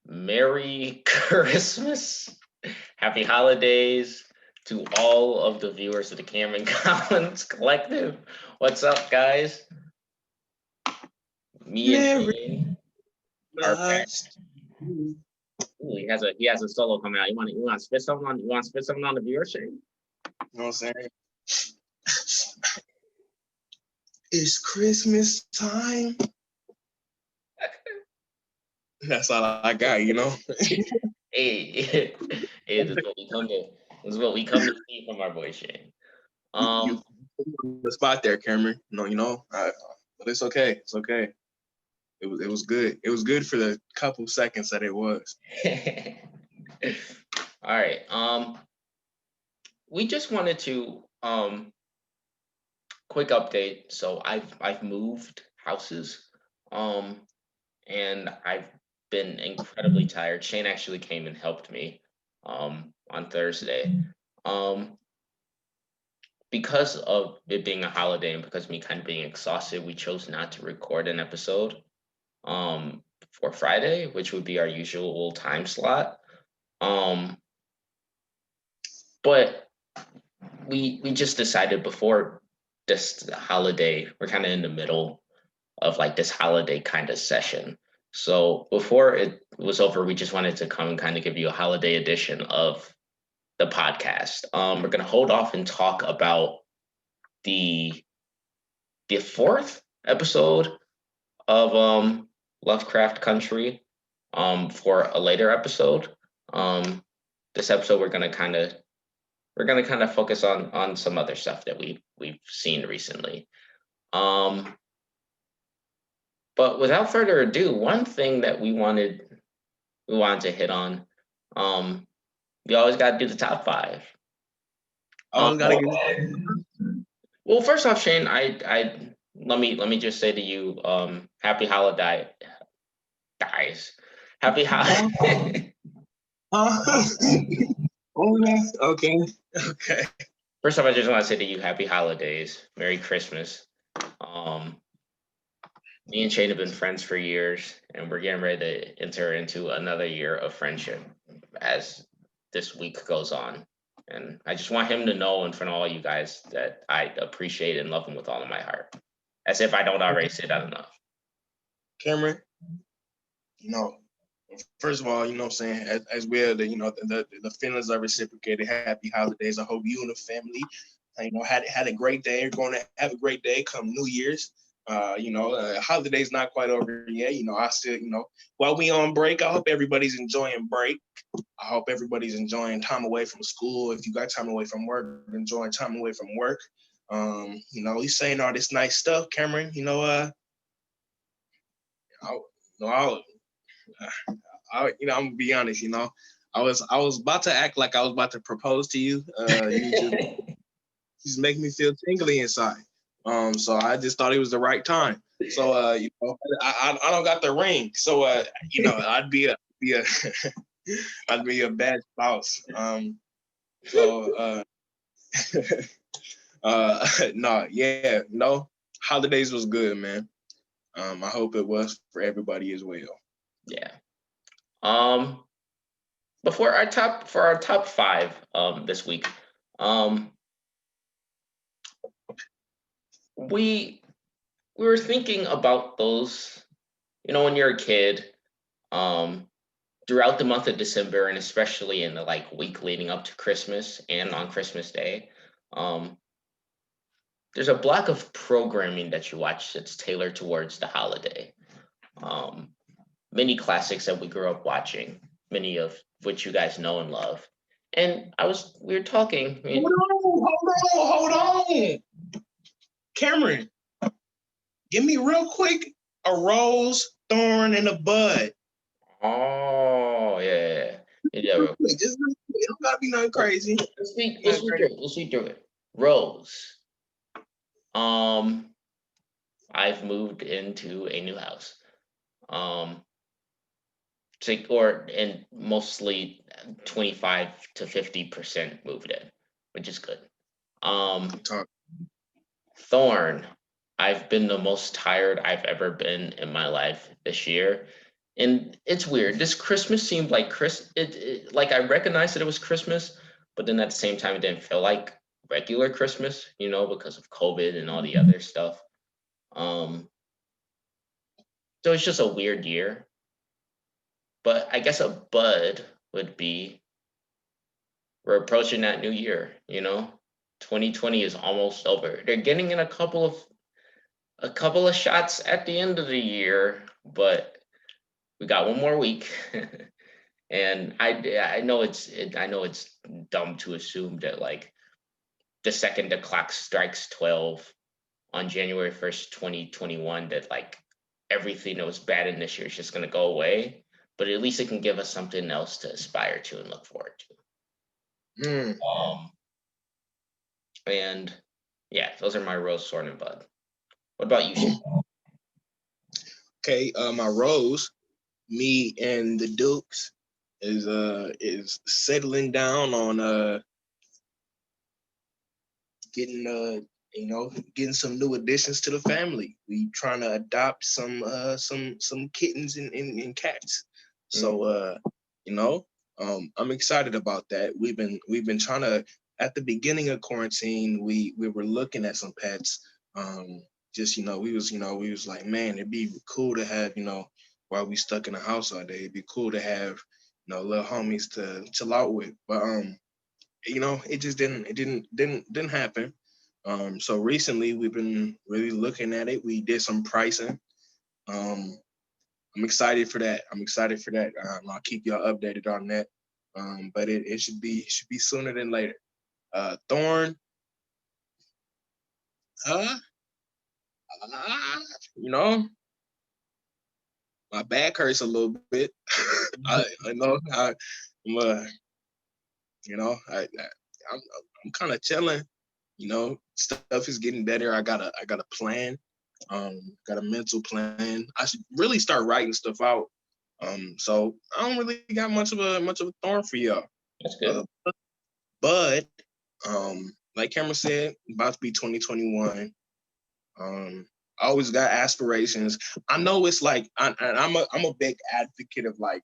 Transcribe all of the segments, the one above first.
Merry Christmas, Happy Holidays to all of the viewers of the Cameron Collins Collective. What's up, guys? Me and Merry Shane are back. Christmas. You Ooh, he has a solo coming out. You want to spit something on the viewers, Shane? know what I'm saying? It's Christmas time. That's all I got, Hey, hey, this is what we come to. This is what we come to see from our boy Shane. You the spot there, Cameron. But it's okay. It's okay. It was good. It was good for the couple seconds that it was. All right. We just wanted to quick update. So I've moved houses, and I've been incredibly tired. Shane actually came and helped me on Thursday. Because of it being a holiday and because of me kind of being exhausted, we chose not to record an episode for Friday, which would be our usual time slot. But we just decided before this holiday, we're kind of in the middle of like this holiday kind of session. So before it was over, we just wanted to come and kind of give you a holiday edition of the podcast. We're gonna hold off and talk about the fourth episode of Lovecraft Country for a later episode. This episode we're gonna kind of focus on some other stuff that we've seen recently. But without further ado, one thing that we wanted to hit on, we always got to do the top five. I gotta get Well, first off, Shane, I let me just say to you, happy holiday, guys. Happy holiday. Oh, yes. Okay. Okay. First off, I just want to say to you, happy holidays, Merry Christmas. Me and Shane have been friends for years, and we're getting ready to enter into another year of friendship as this week goes on. And I just want him to know in front of all you guys that I appreciate and love him with all of my heart, as if I don't already say that enough. Cameron, first of all, what I'm saying, as well, the feelings are reciprocated. Happy holidays. I hope you and the family, had a great day. You're going to have a great day come New Year's. Holiday's not quite over yet. I still, while we on break, I hope everybody's enjoying break. I hope everybody's enjoying time away from school. If you got time away from work, enjoying time away from work. He's saying all this nice stuff, Cameron. I'm gonna be honest. I was about to act like I was about to propose to you. You just make me feel tingly inside. So I just thought it was the right time. So I don't got the ring. So I'd be a I'd be a bad spouse. So no, holidays was good, man. I hope it was for everybody as well. Yeah. Before our top five this week, we were thinking about those, when you're a kid, throughout the month of December and especially in the like week leading up to Christmas and on Christmas Day, there's a block of programming that you watch that's tailored towards the holiday. Many classics that we grew up watching, many of which you guys know and love. And we were talking. Hold on. Cameron, give me real quick a rose, thorn, and a bud. Oh, yeah. Real quick. Just it don't gotta be nothing crazy. Let's read through it. Rose. I've moved into a new house. And mostly 25 to 50% moved in, which is good. Thorn. I've been the most tired I've ever been in my life this year. And it's weird. This Christmas seemed like like I recognized that it was Christmas, but then at the same time, it didn't feel like regular Christmas, because of COVID and all the other stuff. Um, so it's just a weird year. But I guess a bud would be we're approaching that new year. 2020 is almost over. They're getting in a couple of shots at the end of the year, but we got one more week. And I know it's dumb to assume that like the second the clock strikes 12 on January 1st, 2021, that like everything that was bad in this year is just gonna go away. But at least it can give us something else to aspire to and look forward to. Mm. And yeah, those are my rose, sword, and bud. What about you, Shane? Okay, my rose, me and the Dukes is settling down on getting getting some new additions to the family. We trying to adopt some kittens and cats. So I'm excited about that. We've been trying to, at the beginning of quarantine, we were looking at some pets. Just we was like, man, it'd be cool to have, while we stuck in the house all day, it'd be cool to have, little homies to chill out with. But it just didn't happen. So recently we've been really looking at it. We did some pricing. I'm excited for that. I'll keep y'all updated on that. But it should be sooner than later. Thorn, uh, you know, my back hurts a little bit. I know I'm I'm kind of chilling. Stuff is getting better. I got a plan. Got a mental plan. I should really start writing stuff out. So I don't really got much of a thorn for y'all. That's good. But like Cameron said, about to be 2021. I always got aspirations. I know it's like I'm a big advocate of like,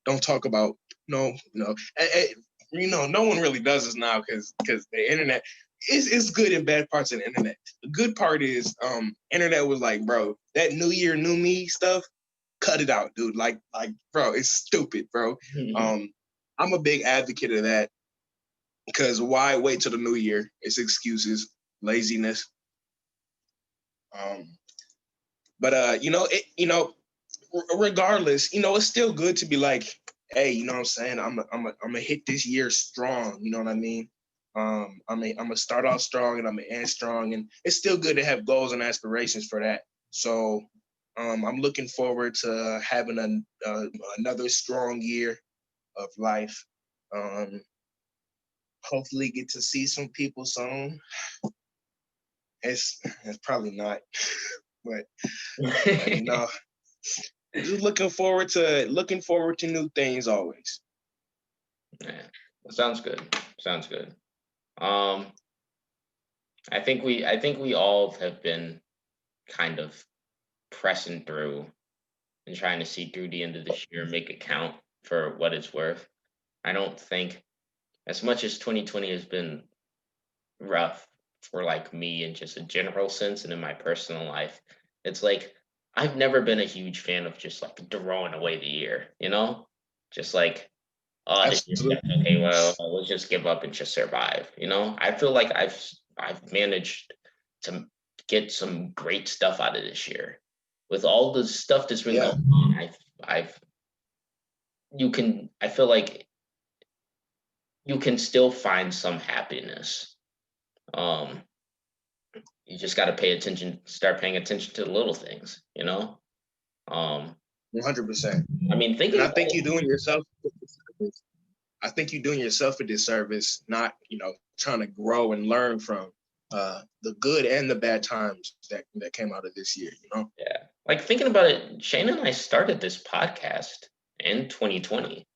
don't talk about no one really does this now because the internet is good and bad parts of the internet. The good part is internet was like, bro, that new year, new me stuff, cut it out, dude. Like bro, it's stupid, bro. I'm a big advocate of that because why wait till the new year? It's excuses, laziness. But regardless, it's still good to be like, hey, you know what I'm saying? I'm gonna hit this year strong. You know what I mean? I'm gonna start off strong and I'm gonna end strong, and it's still good to have goals and aspirations for that. So I'm looking forward to having another strong year of life. Hopefully, get to see some people soon. It's probably not, but just looking forward to new things always. Yeah, sounds good. Sounds good. I think we all have been kind of pressing through and trying to see through the end of this year and make it count for what it's worth. I don't think, as much as 2020 has been rough for like me in just a general sense and in my personal life, it's like I've never been a huge fan of just like throwing away the year. Just like, oh, this year's okay, well, let's just give up and just survive. I feel like I've managed to get some great stuff out of this year. With all the stuff that's been going on, I feel like you can still find some happiness. You just got to start paying attention to the little things. 100%. I mean, I think you're doing yourself. I think you're doing yourself a disservice, not trying to grow and learn from the good and the bad times that came out of this year. Yeah, like thinking about it, Shane and I started this podcast in 2020,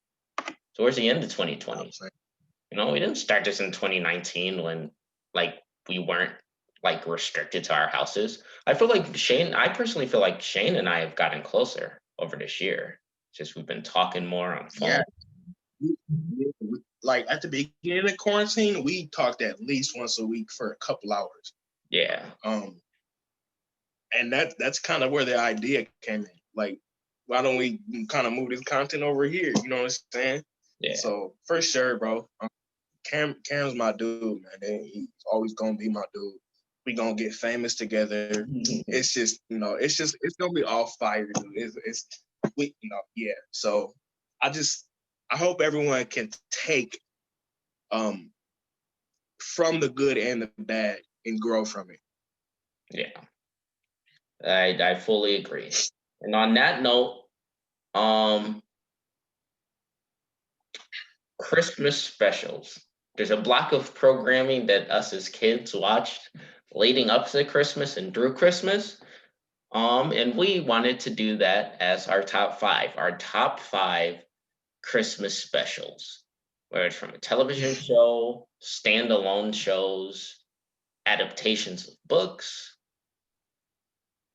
towards the end of 2020. We didn't start this in 2019 when like we weren't like restricted to our houses. I personally feel like Shane and I have gotten closer over this year. Just we've been talking more on phone. Yeah. Like at the beginning of quarantine, we talked at least once a week for a couple hours. Yeah. And that's kind of where the idea came in. Like, why don't we kind of move this content over here? You know what I'm saying? Yeah. So for sure, bro. Cam's my dude, man. He's always gonna be my dude. We gonna get famous together. It's just, it's gonna be all fire, dude. Yeah. So I hope everyone can take from the good and the bad and grow from it. Yeah. I fully agree. And on that note, Christmas specials. There's a block of programming that us as kids watched leading up to Christmas and through Christmas. And we wanted to do that as our top five Christmas specials, whether it's from a television show, standalone shows, adaptations of books,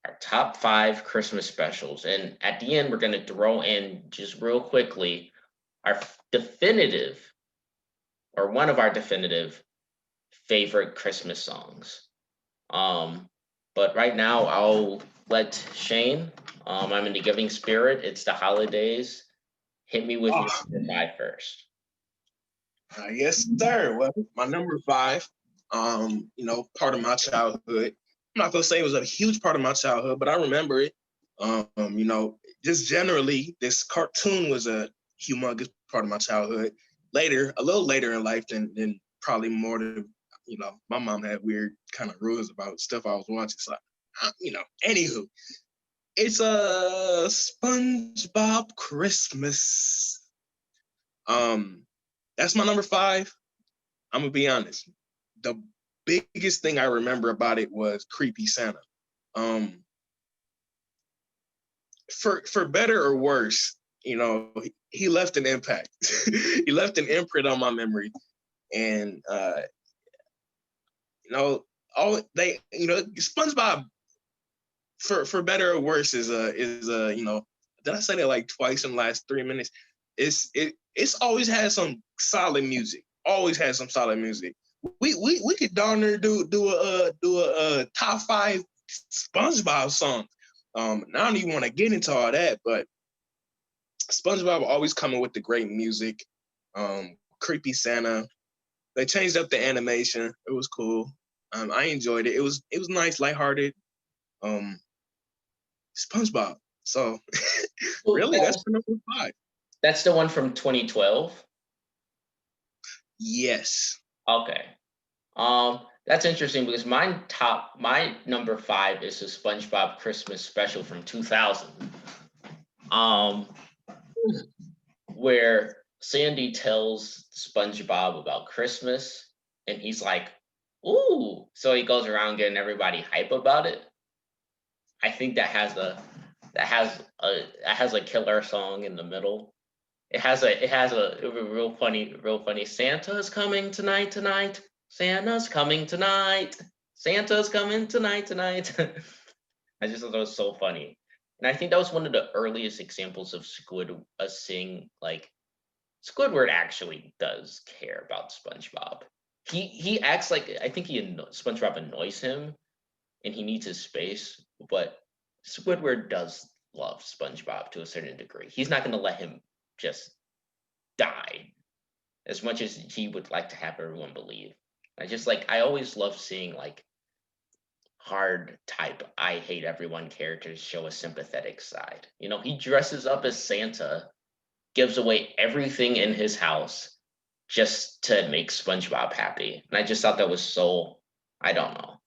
our top 5 Christmas specials. And at the end, we're going to throw in just real quickly our definitive, or one of our definitive favorite Christmas songs. But right now, I'll let Shane. I'm in the giving spirit. It's the holidays. Hit me with your number 5 first. Yes, sir. Well, my number 5, part of my childhood. I'm not gonna say it was a huge part of my childhood, but I remember it. Just generally, this cartoon was a humongous part of my childhood. A little later in life than probably more than, my mom had weird kind of rules about stuff I was watching. So, anywho, it's a SpongeBob Christmas. That's my number 5. I'm gonna be honest. The biggest thing I remember about it was Creepy Santa. For better or worse, he left an impact. He left an imprint on my memory, and SpongeBob, for better or worse, is did I say that like twice in the last 3 minutes? It's always had some solid music. Always had some solid music. We could darn near do a top 5 SpongeBob songs. I don't even want to get into all that, but SpongeBob always coming with the great music. Creepy Santa. They changed up the animation. It was cool. I enjoyed it. It was nice, lighthearted. SpongeBob. So really, that's the number 5. That's the one from 2012. Yes. Okay. That's interesting because my number 5 is a SpongeBob Christmas special from 2000. Where Sandy tells SpongeBob about Christmas, and he's like, "Ooh!" So he goes around getting everybody hype about it. I think that has a killer song in the middle. It has a real funny. Santa's coming tonight. Santa's coming tonight. Santa's coming tonight. I just thought that was so funny. And I think that was one of the earliest examples of seeing like Squidward actually does care about SpongeBob. He acts like, I think SpongeBob annoys him and he needs his space, but Squidward does love SpongeBob to a certain degree. He's not going to let him just die as much as he would like to have everyone believe. I always love seeing like hard type I hate everyone characters show a sympathetic side. He dresses up as Santa, gives away everything in his house just to make SpongeBob happy. And I just thought that was so, I don't know.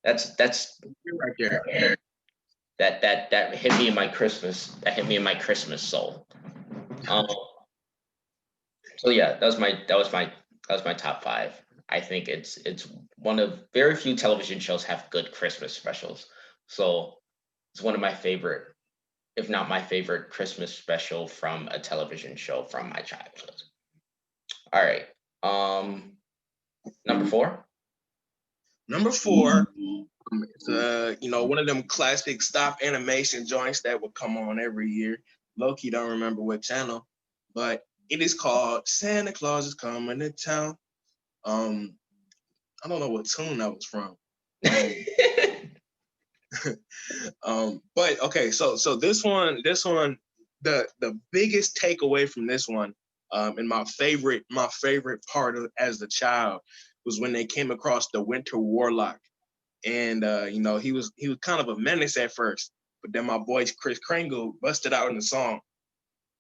That's right there. That hit me in my Christmas. That hit me in my Christmas soul. So yeah, that was my top 5. I think it's one of very few television shows have good Christmas specials. So it's one of my favorite, if not my favorite, Christmas special from a television show from my childhood. All right. Number 4. Number 4. It's one of them classic stop animation joints that would come on every year. low-key don't remember what channel, but it is called Santa Claus is Coming to Town. I don't know what tune that was from. But okay, so this one, the biggest takeaway from this one, and my favorite part of as a child was when they came across the Winter Warlock, and he was kind of a menace at first, but then my boy Chris Kringle busted out in the song.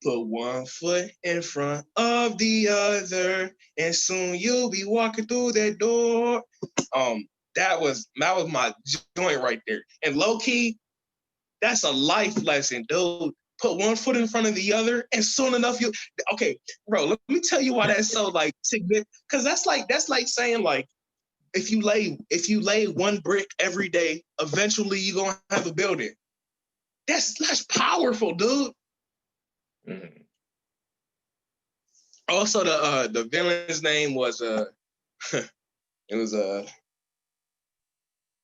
Put one foot in front of the other, and soon you'll be walking through that door. That was my joint right there. And low key, that's a life lesson, dude. Put one foot in front of the other, and soon enough you. Okay, bro. Let me tell you why that's so like significant. Because that's like saying like if you lay one brick every day, eventually you're gonna have a building. That's powerful, dude. Mm-hmm. Also, the villain's name was it was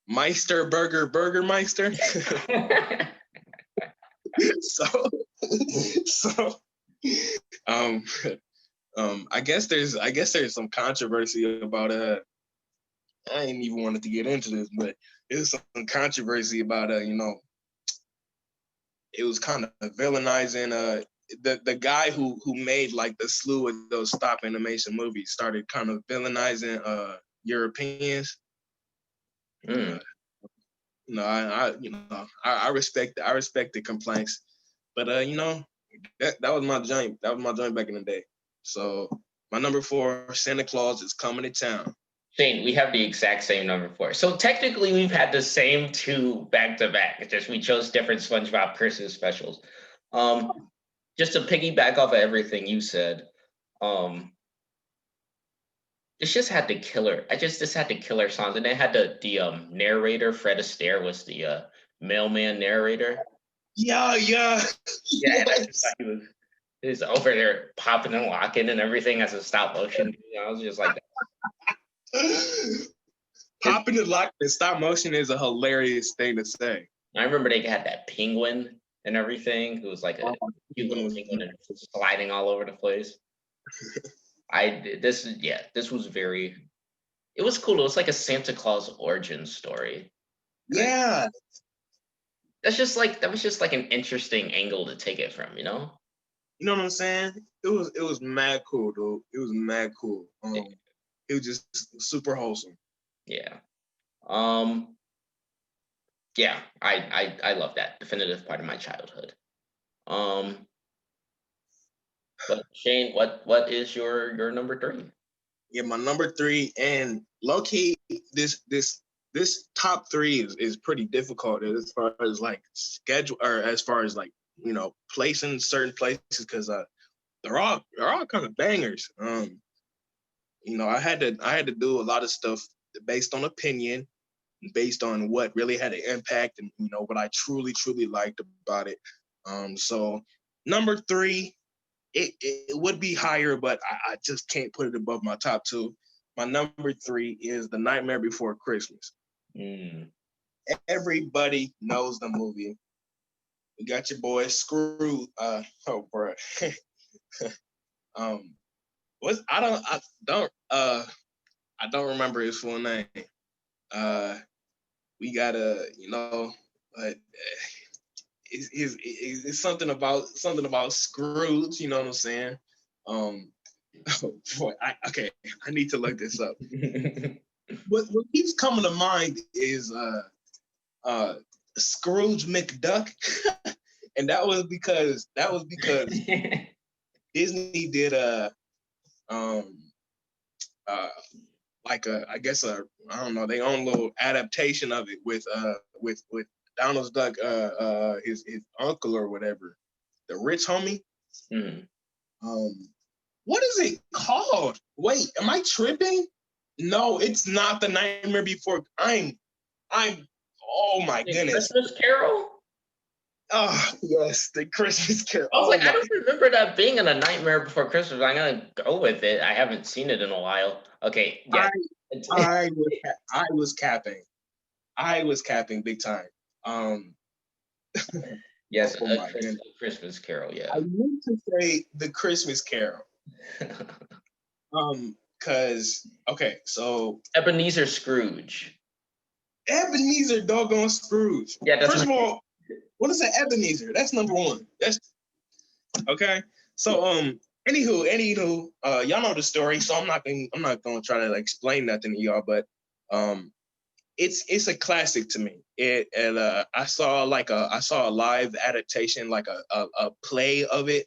Meister Burgermeister. so I guess there's some controversy about I didn't even wanted to get into this, but there's some controversy about it was kind of villainizing the guy who made like the slew of those stop animation movies started kind of villainizing Europeans. I respect the complaints, but that was my joint. That was my joint back in the day. So my number 4, Santa Claus is Coming to Town. Shane, we have the exact same number 4. So technically, we've had the same 2 back to back. It's just we chose different SpongeBob Christmas specials. Just to piggyback off of everything you said, this just had the killer. This had the killer songs, and it had the narrator. Fred Astaire was the mailman narrator. Yeah. Yes. He was over there popping and locking and everything as a stop motion. I was just like that. Popping and locking in stop motion is a hilarious thing to say. I remember they had that penguin and everything. It was like a cute little penguin sliding all over the place. This was very. It was cool. It was like a Santa Claus origin story. Yeah. That was just like an interesting angle to take it from, You know what I'm saying? It was mad cool, dude. It was mad cool. It was just super wholesome. Yeah. Yeah, I love that. Definitive part of my childhood. But Shane, what is your number 3? Yeah, my number 3, and low key, this top 3 is pretty difficult as far as like schedule, or as far as like placing certain places, because they're all kind of bangers. I had to do a lot of stuff based on opinion, based on what really had an impact, and what I truly liked about it. So number 3. It would be higher, but I just can't put it above my top 2. My number 3 is The Nightmare Before Christmas. Everybody knows the movie. You got your boy Scrooge. I don't remember his full name. We gotta, but it's something about Scrooge. You know what I'm saying? Boy, I need to look this up. what keeps coming to mind is Scrooge McDuck, and that was because Disney did I don't know, their own little adaptation of it with Donald Duck, his uncle or whatever, the rich homie. What is it called? Wait, am I tripping? No, it's not The Nightmare Before. Oh my goodness. Christmas Carol? Oh, yes, The Christmas Carol. I was like, I don't remember that being in A Nightmare Before Christmas. I'm going to go with it. I haven't seen it in a while. Okay, yeah. I was capping. I was capping big time. Yes, Oh my goodness. A Christmas Carol. I Yeah. meant to say the Christmas Carol. Cause okay, so Ebenezer Scrooge. Ebenezer doggone Scrooge. Yeah, that's First my. of all, what is an Ebenezer? That's number one. That's okay. So anywho, y'all know the story, so I'm not gonna try to like explain nothing to y'all, but it's a classic to me. I saw a live adaptation, like a play of it.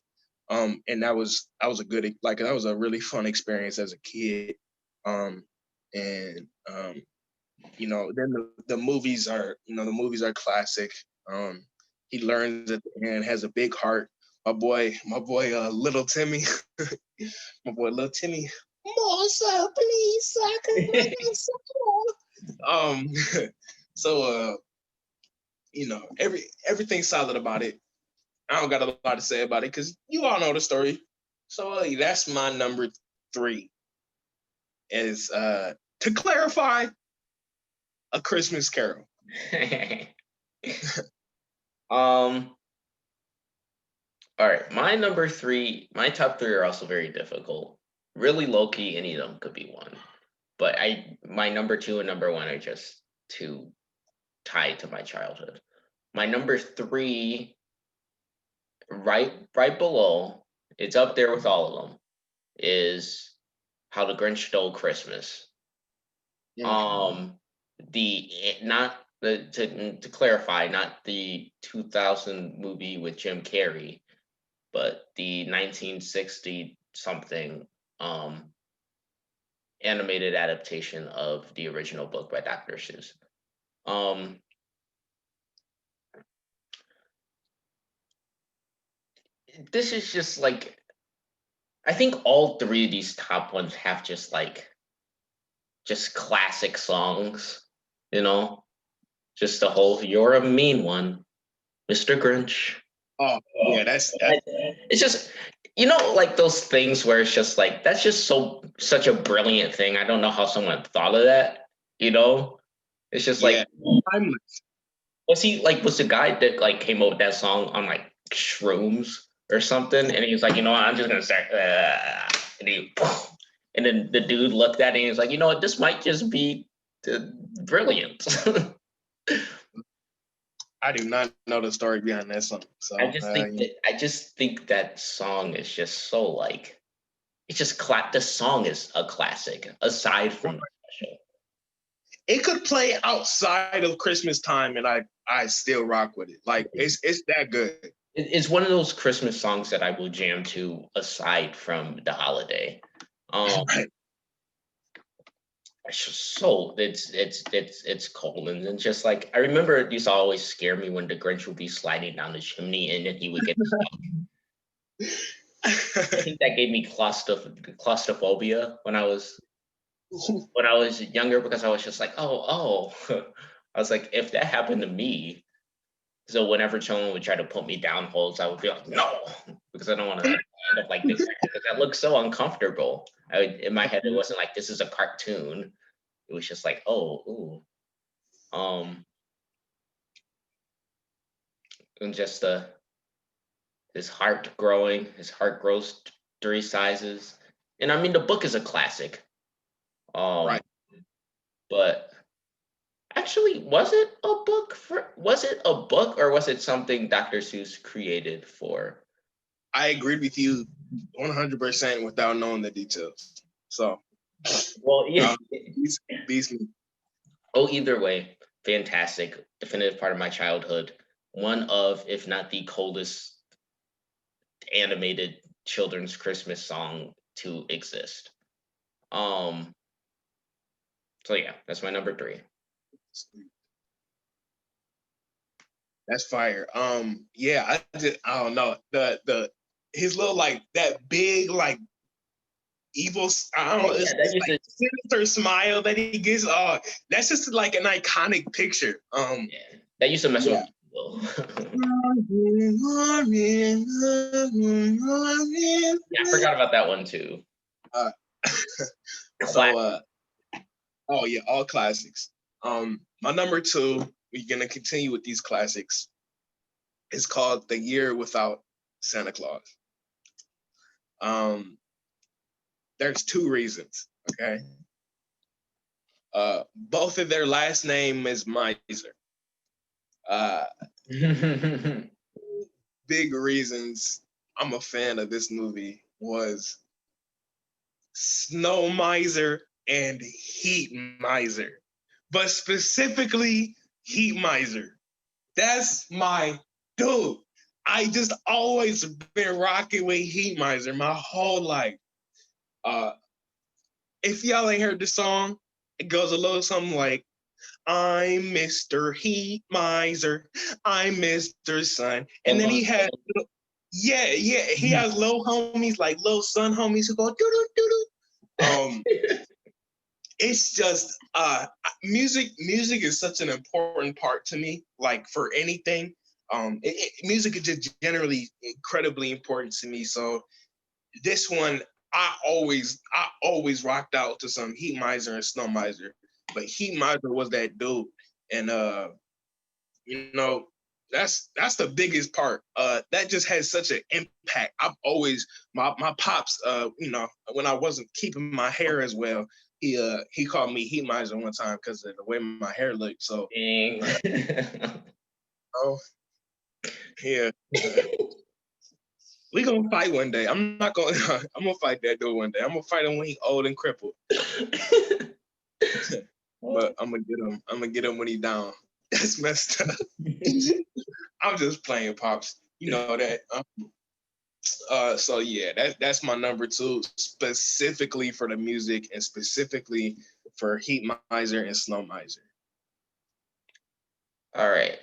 And that was a really fun experience as a kid. And then the movies are classic. He learns at the end, has a big heart. My boy, little Timmy, my boy, little Timmy. More so, please, so I can win so everything's solid about it. I don't got a lot to say about it because you all know the story. So that's my number 3. Is to clarify, A Christmas Carol. All right, my number 3, my top 3 are also very difficult. Really low key, any of them could be one. But my number 2 and number 1 are just too tied to my childhood. My number 3, right below, it's up there with all of them, is How the Grinch Stole Christmas. To clarify, not the 2000 movie with Jim Carrey, but the 1960 something animated adaptation of the original book by Dr. Seuss. This is just like, I think all 3 of these top ones have just classic songs, you know, just the whole "You're a mean one, Mr. Grinch." Oh yeah, that's It's just, like those things where it's just like, that's just such a brilliant thing. I don't know how someone thought of that, It's just like, timeless. was the guy that like came up with that song on like shrooms or something? And he was like, I'm just gonna start, and then the dude looked at it and he was like, what, this might just be brilliant. I do not know the story behind that song. So I just think that song is just so like, it's just the song is a classic aside from the special. It could play outside of Christmas time and I still rock with it. Like it's that good. It's one of those Christmas songs that I will jam to aside from the holiday. Right. It's just so it's cold, and then just like, I remember it used to always scare me when the Grinch would be sliding down the chimney and then he would get stuck. I think that gave me claustrophobia when I was younger, because I was just like, oh. I was like, if that happened to me, so whenever someone would try to put me down holes, I would be like, no, because I don't want to end up like this, because that looks so uncomfortable. In my head, it wasn't like this is a cartoon. It was just like, oh, ooh. And just his heart grows 3 sizes. And I mean, the book is a classic. Right. But actually, was it a book or was it something Dr. Seuss created for? I agreed with you 100% without knowing the details. So, well, yeah. These. Oh, either way, fantastic, definitive part of my childhood. One of, if not the coldest animated children's Christmas song to exist. So yeah, that's my number 3. That's fire. Yeah, I don't know. His little like that big like evil, I don't know, it's like sinister smile that he gives. That's just like an iconic picture. Yeah, that used to mess with people. Yeah, I forgot about that one too. Oh yeah, all classics. My number 2, we're gonna continue with these classics. It's called The Year Without Santa Claus. There's two reasons, okay? Both of their last name is Miser. Big reasons I'm a fan of this movie was Snow Miser and Heat Miser, but specifically Heat Miser. That's my dude. I just always been rocking with Heat Miser my whole life. If y'all ain't heard the song, it goes a little something like, I'm Mr. Heat Miser, I'm Mr. Sun. And then he has, he has little homies, like little son homies who go doo-doo-doo-doo. It's just music is such an important part to me, like for anything. Music is just generally incredibly important to me. So this one, I always rocked out to some Heat Miser and Snow Miser. But Heat Miser was that dude. And that's the biggest part. That just has such an impact. I've always my pops, when I wasn't keeping my hair as well, he called me Heat Miser one time because of the way my hair looked. So oh yeah. We gonna fight one day. I'm gonna fight that dude one day. I'm gonna fight him when he's old and crippled. But I'm gonna get him when he's down. That's messed up. I'm just playing, Pops. You know that. So yeah, that's my number 2, specifically for the music and specifically for Heat Miser and Snow Miser. All right.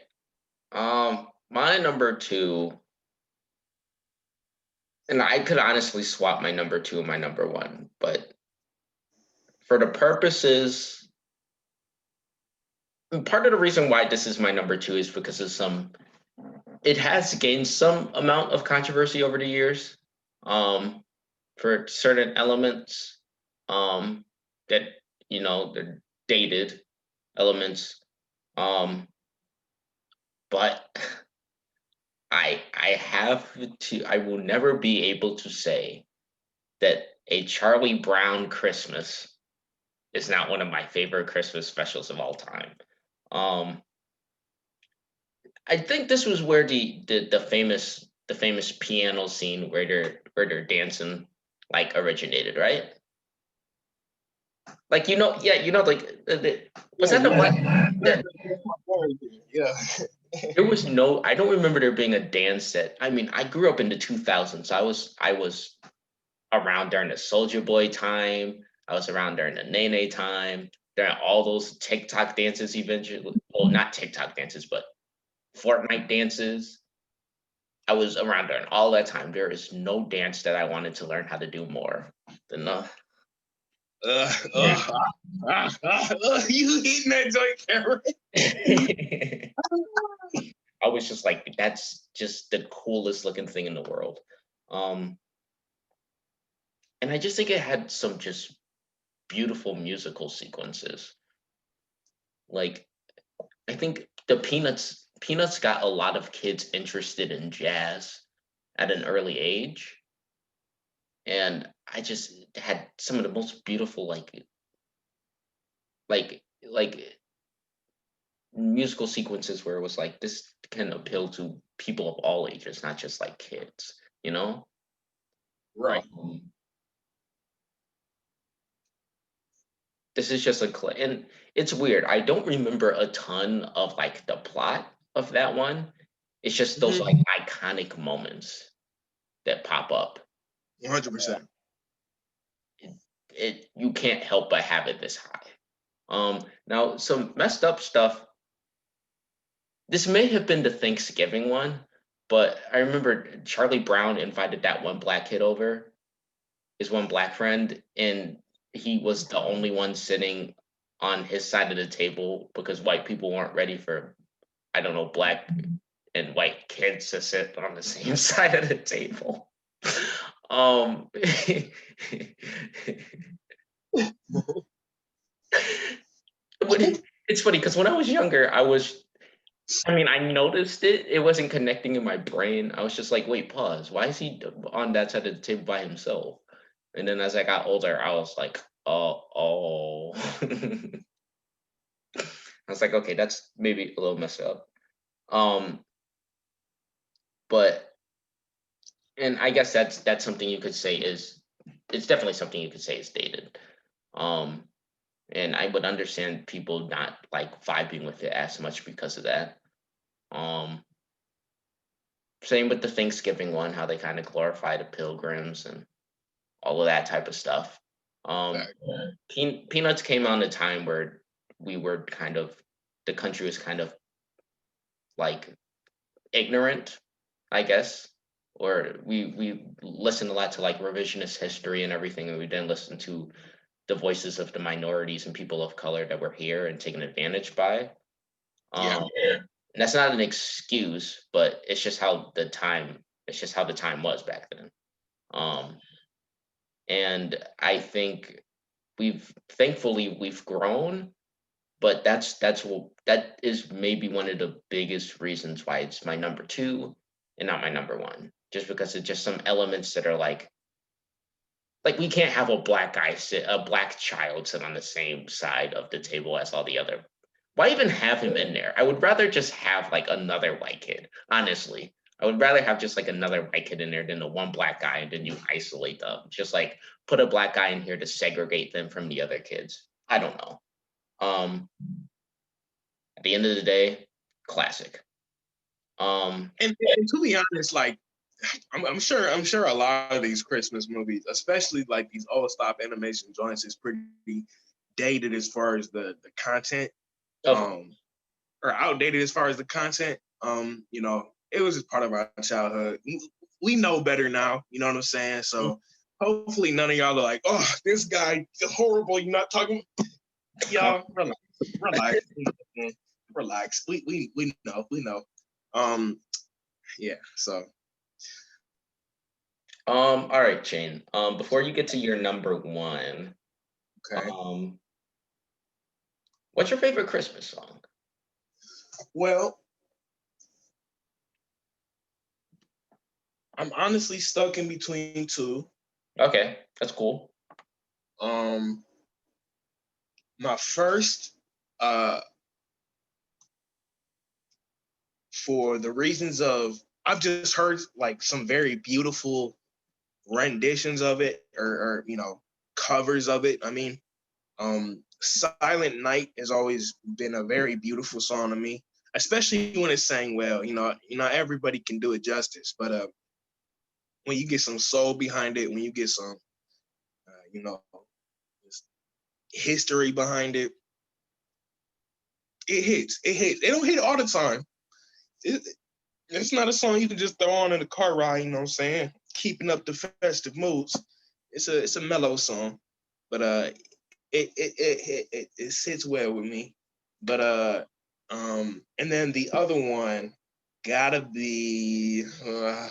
My number 2, and I could honestly swap my number 2 and my number 1, but for the purposes, part of the reason why this is my number 2 is because of it has gained some amount of controversy over the years, for certain elements, that, they're dated elements, but I will never be able to say that a Charlie Brown Christmas is not one of my favorite Christmas specials of all time. I think this was where the famous piano scene where they're dancing like originated, right? Like like was that the one? Yeah. There was no. I don't remember there being a dance that. I mean, I grew up in the 2000s. I was around during the Soldier Boy time. I was around during the Nene time. During all those TikTok dances eventually. Well, not TikTok dances, but Fortnite dances. I was around during all that time. There is no dance that I wanted to learn how to do more than the. You eating that joint, Cameron? I was just like, that's just the coolest looking thing in the world. And I just think it had some just beautiful musical sequences. Like, I think the Peanuts got a lot of kids interested in jazz at an early age. And I just had some of the most beautiful like musical sequences where it was like this can appeal to people of all ages, not just like kids, you know? Right. This is just and it's weird. I don't remember a ton of like the plot of that one. It's just those like iconic moments that pop up. 100%. You can't help but have it this high. Now some messed up stuff. This may have been the Thanksgiving one, but I remember Charlie Brown invited that one black kid over, his one black friend, and he was the only one sitting on his side of the table because white people weren't ready for, I don't know, black and white kids to sit on the same side of the table. It's funny because when I was younger, I was I mean, I noticed it. It wasn't connecting in my brain. I was just like, wait, pause. Why is he on that side of the table by himself? And then as I got older, I was like, oh. I was like, okay, that's maybe a little messed up. Um, but and I guess that's something you could say is it's definitely something you could say is dated. Um, and I would understand people not like vibing with it as much because of that. Um, Same with the Thanksgiving one, how they kind of glorify the pilgrims and all of that type of stuff. Um, Fact. Peanuts came on a time where we were kind of the country was kind of like ignorant, I guess, or we listened a lot to like revisionist history and everything, and we didn't listen to the voices of the minorities and people of color that were here and taken advantage by. Yeah. And that's not an excuse, but it's just how the time was back then. Um, and I think thankfully we've grown, but that is maybe one of the biggest reasons why it's my number two and not my number one. Just because it's just some elements that are like we can't have a black child sit on the same side of the table as all the other. Why even have him in there? I would rather just have like another white kid, honestly. I would rather have just like another white kid in there than the one black guy and then you isolate them. Just like put a black guy in here to segregate them from the other kids. I don't know. Um, at the end of the day, classic. And to be honest, like I'm sure a lot of these Christmas movies, especially like these old stop animation joints, is pretty dated as far as the content, Of um, or outdated as far as the content. You know, it was just part of our childhood. We know better now, you know what I'm saying? So hopefully none of y'all are like, oh, this guy is horrible. You're not talking, y'all. Relax, relax. We know. Um, yeah. So all right, Shane. Before you get to your number one, okay. um, what's your favorite Christmas song? Well, I'm honestly stuck in between two. Okay, that's cool. Um, my first, uh, for the reasons of I've just heard like some very beautiful renditions of it, or you know, covers of it. I mean, Silent Night has always been a very beautiful song to me, especially when it's sang well. Everybody can do it justice, but when you get some soul behind it, when you get some, you know, history behind it, it hits. It hits. It don't hit all the time. It, it's not a song you can just throw on in the car ride. You know what I'm saying? Keeping up the festive moods. It's a mellow song, but it sits well with me. But and then the other one gotta be I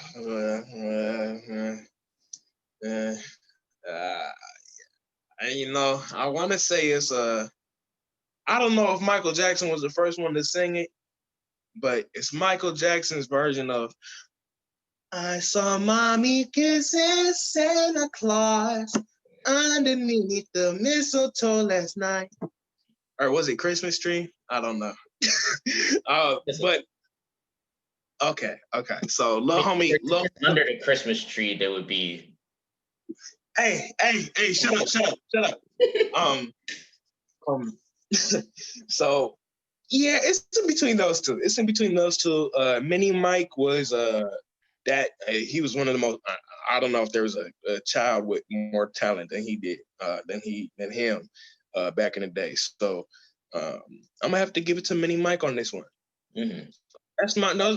want to say it's I don't know if Michael Jackson was the first one to sing it, but it's Michael Jackson's version of I saw mommy kissing Santa Claus underneath the mistletoe last night. Or was it Christmas tree? I don't know. But okay. So little homie, Under the Christmas tree, there would be. Hey, shut up. Um, so yeah, it's in between those two. Mini Mike was that he was one of the most. I don't know if there was a child with more talent than he did than him back in the day. So I'm gonna have to give it to Mini Mike on this one. Mm-hmm.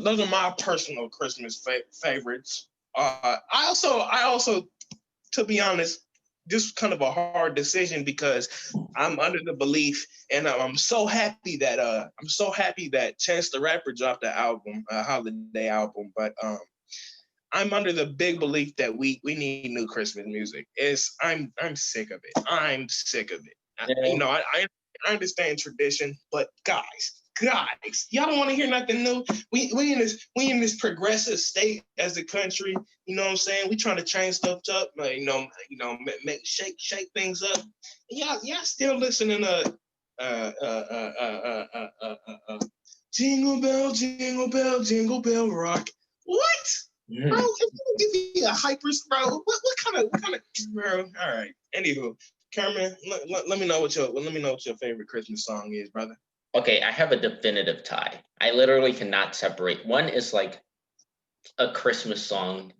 Those are my personal Christmas favorites. I also, to be honest, this was kind of a hard decision because I'm under the belief, and I'm so happy that Chance the Rapper dropped the album, holiday album. But I'm under the big belief that we need new Christmas music. I'm sick of it. I'm sick of it. Yeah. I understand tradition, but guys, Guys, y'all don't want to hear nothing new. We in this progressive state as a country. You know what I'm saying? We trying to change stuff up, like, make shake things up. Y'all still listening to jingle bell, jingle bell, jingle bell rock. What? Bro, if you give me a hyper, bro, what kind of, bro? All right. Anywho, Cameron, let me know what your favorite Christmas song is, brother. Okay, I have a definitive tie. I literally cannot separate. One is like a Christmas song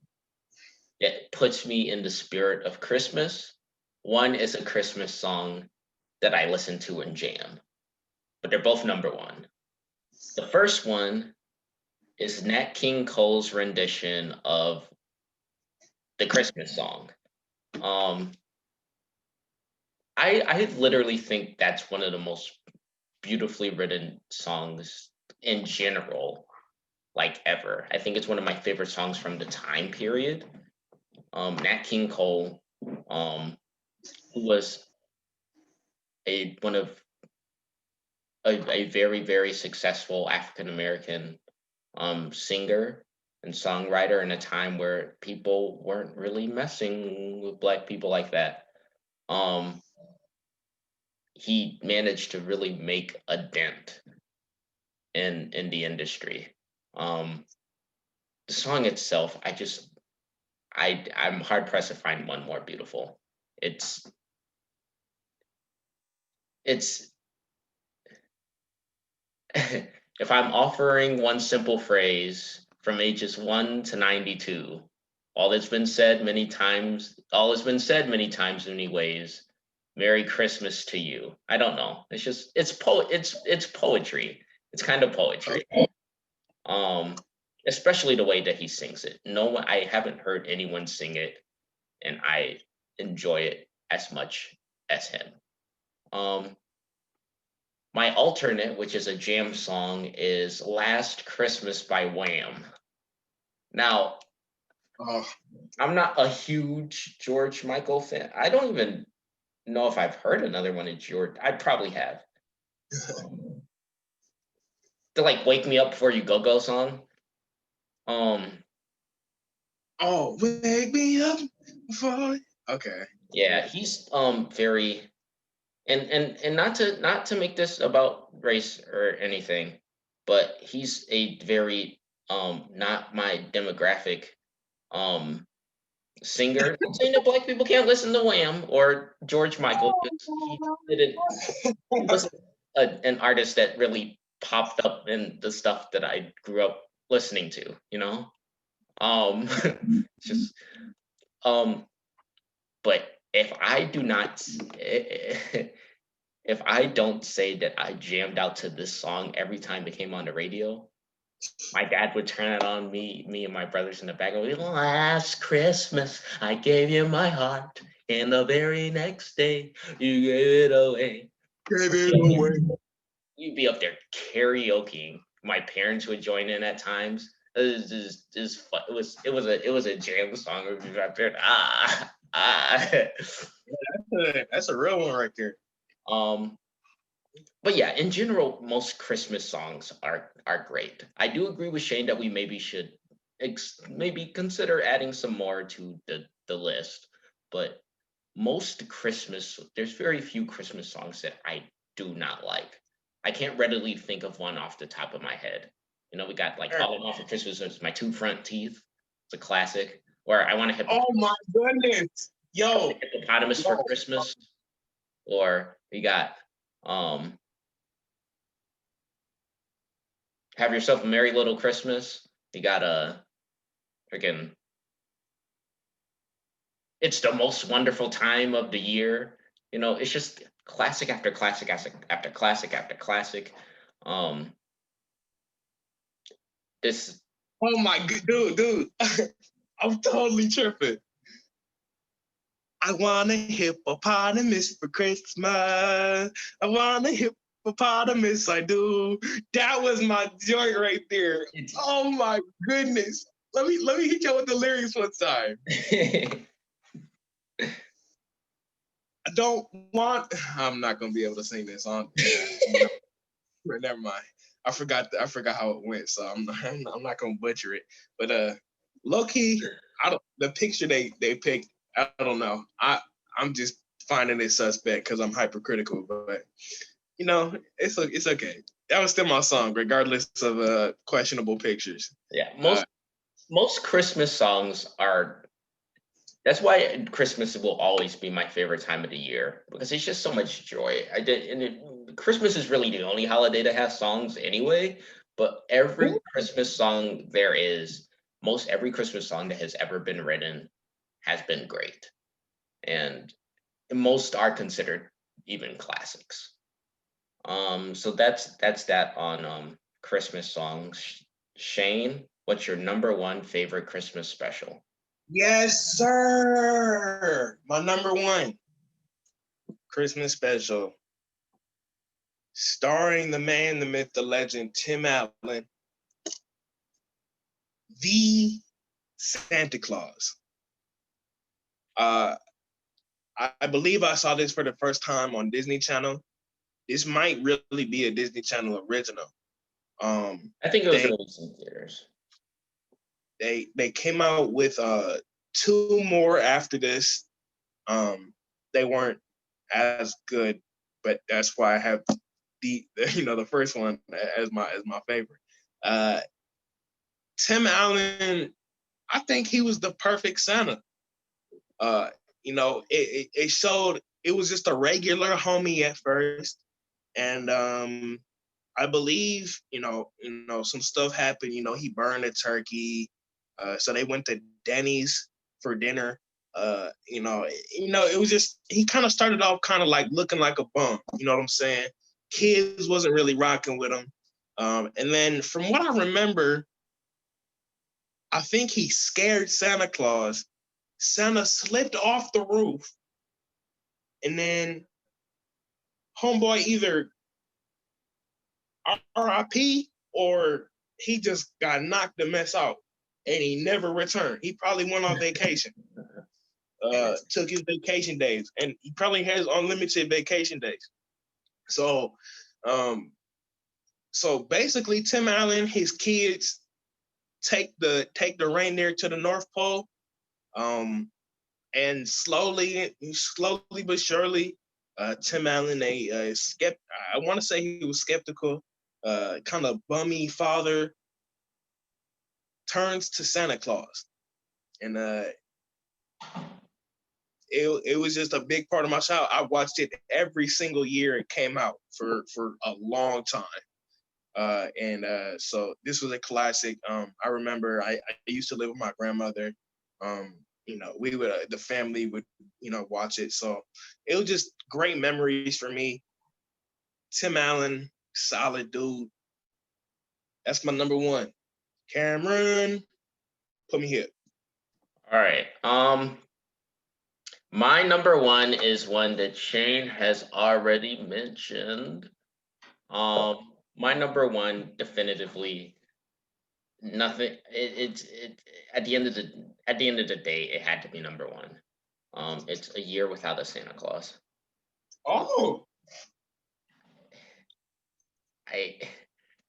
that puts me in the spirit of Christmas. One is a Christmas song that I listen to and jam, but they're both number one. The first one is Nat King Cole's rendition of the Christmas song. I literally think that's one of the most beautifully written songs in general, like ever. I think it's one of my favorite songs from the time period. Nat King Cole, who was one of a very, very successful African American singer and songwriter in a time where people weren't really messing with Black people like that. He managed to really make a dent in the industry. The song itself, I'm hard pressed to find one more beautiful. It's if I'm offering one simple phrase from ages 1 to 92, all has been said many times, many ways. Merry Christmas to you. I don't know. It's poetry. It's kind of poetry. Especially the way that he sings it. I haven't heard anyone sing it, and I enjoy it as much as him. My alternate, which is a jam song, is Last Christmas by Wham. Now, I'm not a huge George Michael fan. I don't even know if I've heard another one of George. I probably have. The like Wake Me Up Before You Go song. Wake me up before. Okay. Yeah, he's very and not to make this about race or anything, but he's a very not my demographic singer. I'm saying that Black people can't listen to Wham or George Michael because he wasn't an artist that really popped up in the stuff that I grew up listening to, you know? Just but if I do not if I don't say that I jammed out to this song every time it came on the radio, my dad would turn it on me and my brothers in the back and we'd be, last Christmas I gave you my heart, and the very next day you gave it away. You'd be up there karaokeing. My parents would join in at times. It was a jam song. We'd be up there. That's a real one right there. But yeah, in general, most Christmas songs are great. I do agree with Shane that we maybe should maybe consider adding some more to the list. But there's very few Christmas songs that I do not like. I can't readily think of one off the top of my head. You know, we got like All I Want for Christmas is My Two Front Teeth. It's a classic. Or I Want to Hit. Oh my goodness. Yo. Hippopotamus for Christmas. Or we got Have Yourself a Merry Little Christmas. You got a freaking It's the Most Wonderful Time of the Year. You know, it's just classic after classic after classic after classic. This. Oh my god, dude. I'm totally tripping. I want a hippopotamus for Christmas. I want a hippopotamus, I do. That was my joint right there. Oh my goodness. Let me hit you with the lyrics one time. I'm not gonna be able to sing this on. Never mind. I forgot how it went, so I'm not gonna butcher it. But low key, the picture they picked, I don't know. I'm just finding it suspect because I'm hypercritical, but it's okay. That was still my song, regardless of questionable pictures. Yeah, most Christmas songs are. That's why Christmas will always be my favorite time of the year because it's just so much joy. Christmas is really the only holiday that has songs anyway. But every Christmas song most every Christmas song that has ever been written has been great, and most are considered even classics. So that's that on Christmas songs. Shane, what's your number one favorite Christmas special? Yes, sir. My number one Christmas special, starring the man, the myth, the legend, Tim Allen, the Santa Claus. I believe I saw this for the first time on Disney Channel. This might really be a Disney Channel original. I think it was released in theaters. They came out with two more after this. They weren't as good, but that's why I have the first one as my favorite. Tim Allen, I think he was the perfect Santa. It showed it was just a regular homie at first, and I believe some stuff happened. He burned a turkey, so they went to Denny's for dinner. It was just he kind of started off kind of like looking like a bum. You know what I'm saying? Kids wasn't really rocking with him, and then from what I remember, I think he scared Santa Claus. Santa slipped off the roof, and then homeboy either RIP or he just got knocked the mess out and he never returned. He probably went on vacation, took his vacation days, and he probably has unlimited vacation days. So, basically, Tim Allen, his kids take the reindeer to the North Pole, and slowly but surely, Tim Allen, I want to say he was skeptical, kind of bummy father, turns to Santa Claus, and it was just a big part of my childhood. I watched it every single year it came out for a long time, and so this was a classic. I remember I used to live with my grandmother. We would the family would watch it, so it was just great memories for me. Tim Allen, solid dude. That's my number one. Cameron, put me here. All right. My number one is one that Shane has already mentioned. My number one, definitively, nothing. At the end of the day, it had to be number one. It's A Year Without a Santa Claus. Oh,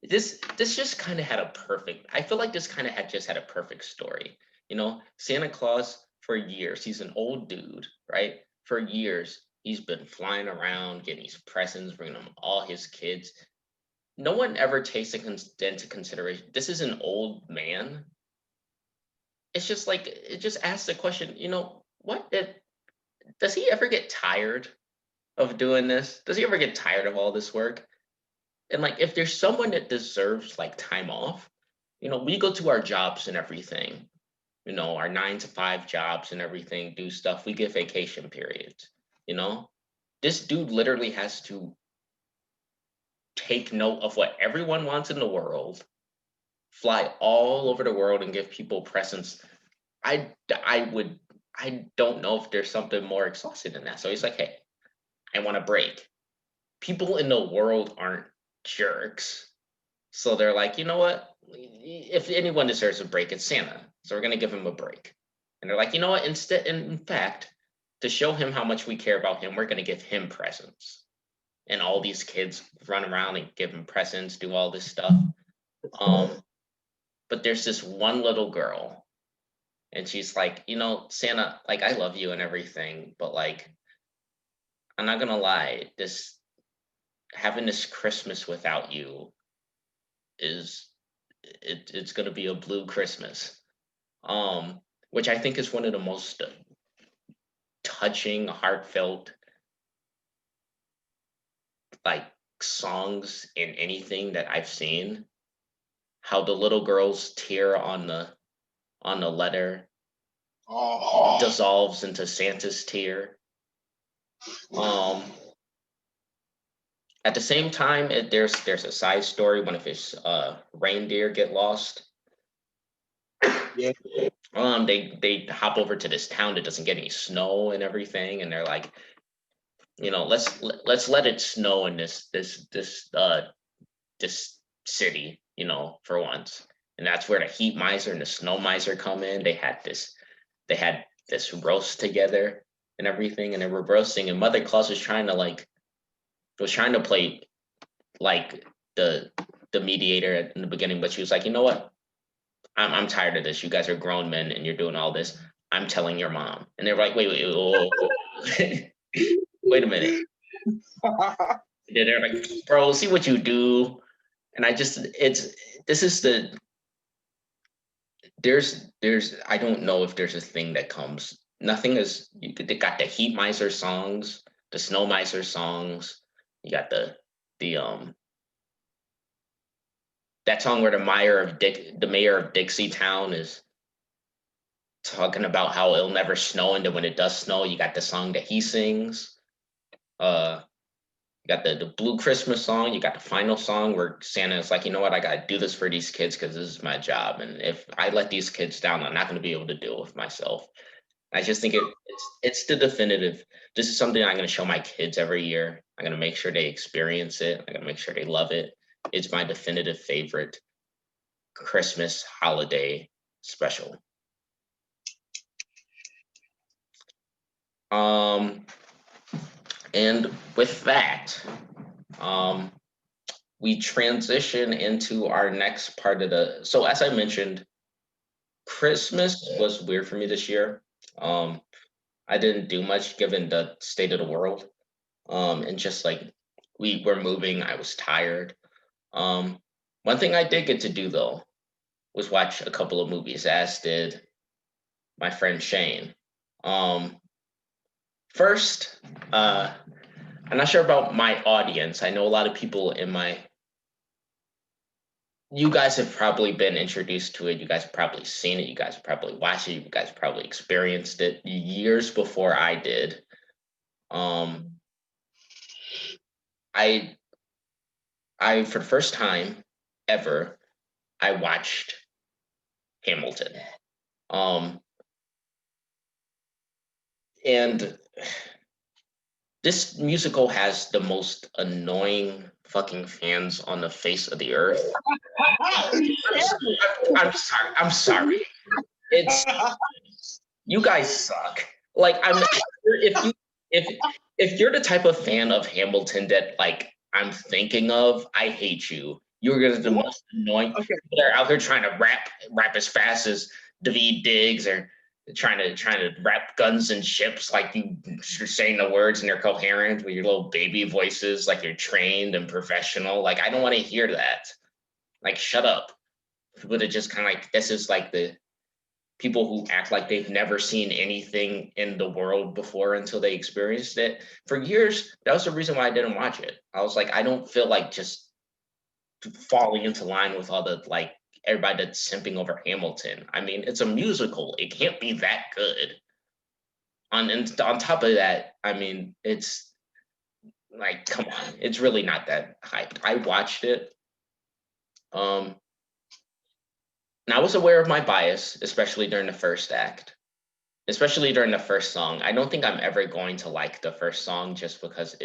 This just kind of had a perfect. I feel like this kind of had a perfect story. Santa Claus for years. He's an old dude, right? For years, he's been flying around, getting these presents, bringing them all his kids. No one ever takes into consideration. This is an old man. It's just like it just asks the question. Does he ever get tired of doing this? Does he ever get tired of all this work? And like, if there's someone that deserves like time off, we go to our jobs and everything, our 9 to 5 jobs and everything, do stuff. We get vacation periods, this dude literally has to take note of what everyone wants in the world, fly all over the world and give people presents. I don't know if there's something more exhausting than that. So he's like, hey, I want a break. People in the world aren't jerks. So they're like, you know what? If anyone deserves a break, it's Santa. So we're going to give him a break. And they're like, you know what? In fact, to show him how much we care about him, we're going to give him presents. and all these kids run around and give him presents, do all this stuff. But there's this one little girl, and she's like, Santa, like, I love you and everything, but like, I'm not gonna lie, this having this Christmas without you is it's gonna be a blue Christmas. Which I think is one of the most touching, heartfelt, like, songs in anything that I've seen. How the little girl's tear on the letter dissolves into Santa's tear. At the same time, there's a side story. One of his reindeer get lost. Yeah. They hop over to this town that doesn't get any snow and everything, and they're like, let's let it snow in this city, for once. And that's where the heat miser and the snow miser come in. They had this roast together and everything, and they were roasting, and Mother Claus was trying to play like the mediator in the beginning, but she was like, you know what? I'm tired of this. You guys are grown men and you're doing all this. I'm telling your mom. And they're like, wait, wait a minute. And they're like, bro, see what you do. And I don't know if there's a thing that comes. Nothing is, they got the heat miser songs, the snow miser songs. You got the that song where the mayor of Dixietown is talking about how it'll never snow, and then when it does snow, you got the song that he sings. You got the Blue Christmas song. You got the final song where Santa is like, you know what, I gotta do this for these kids because this is my job, and if I let these kids down, I'm not gonna be able to deal with myself. I just think it's the definitive. This is something I'm gonna show my kids every year. I'm gonna make sure they experience it. I'm gonna make sure they love it. It's my definitive favorite Christmas holiday special. And with that, we transition into our next part of so as I mentioned, Christmas was weird for me this year. I didn't do much given the state of the world. And just like we were moving, I was tired. One thing I did get to do though was watch a couple of movies, as did my friend Shane. First, I'm not sure about my audience. I know a lot of people you guys have probably been introduced to it. You guys have probably seen it. You guys have probably watched it. You guys probably experienced it years before I did. I for the first time ever, I watched Hamilton. And this musical has the most annoying fucking fans on the face of the earth. I'm sorry. It's you guys suck. Like, if you're the type of fan of Hamilton that like I'm thinking of, I hate you. You're gonna the most annoying people that are out there trying to rap as fast as David Diggs, or trying to rap guns and ships like you're saying the words and they're coherent with your little baby voices, like you're trained and professional. Like, I don't want to hear that. Like, shut up. People that just kind of like, this is like the people who act like they've never seen anything in the world before until they experienced it. For years, that was the reason why I didn't watch it. I was like, I don't feel like just falling into line with all the like everybody that's simping over Hamilton. I mean, it's a musical. It can't be that good. And on top of that, I mean, it's like, come on, it's really not that hyped. I watched it. And I was aware of my bias, especially during the first act, especially during the first song. I don't think I'm ever going to like the first song just because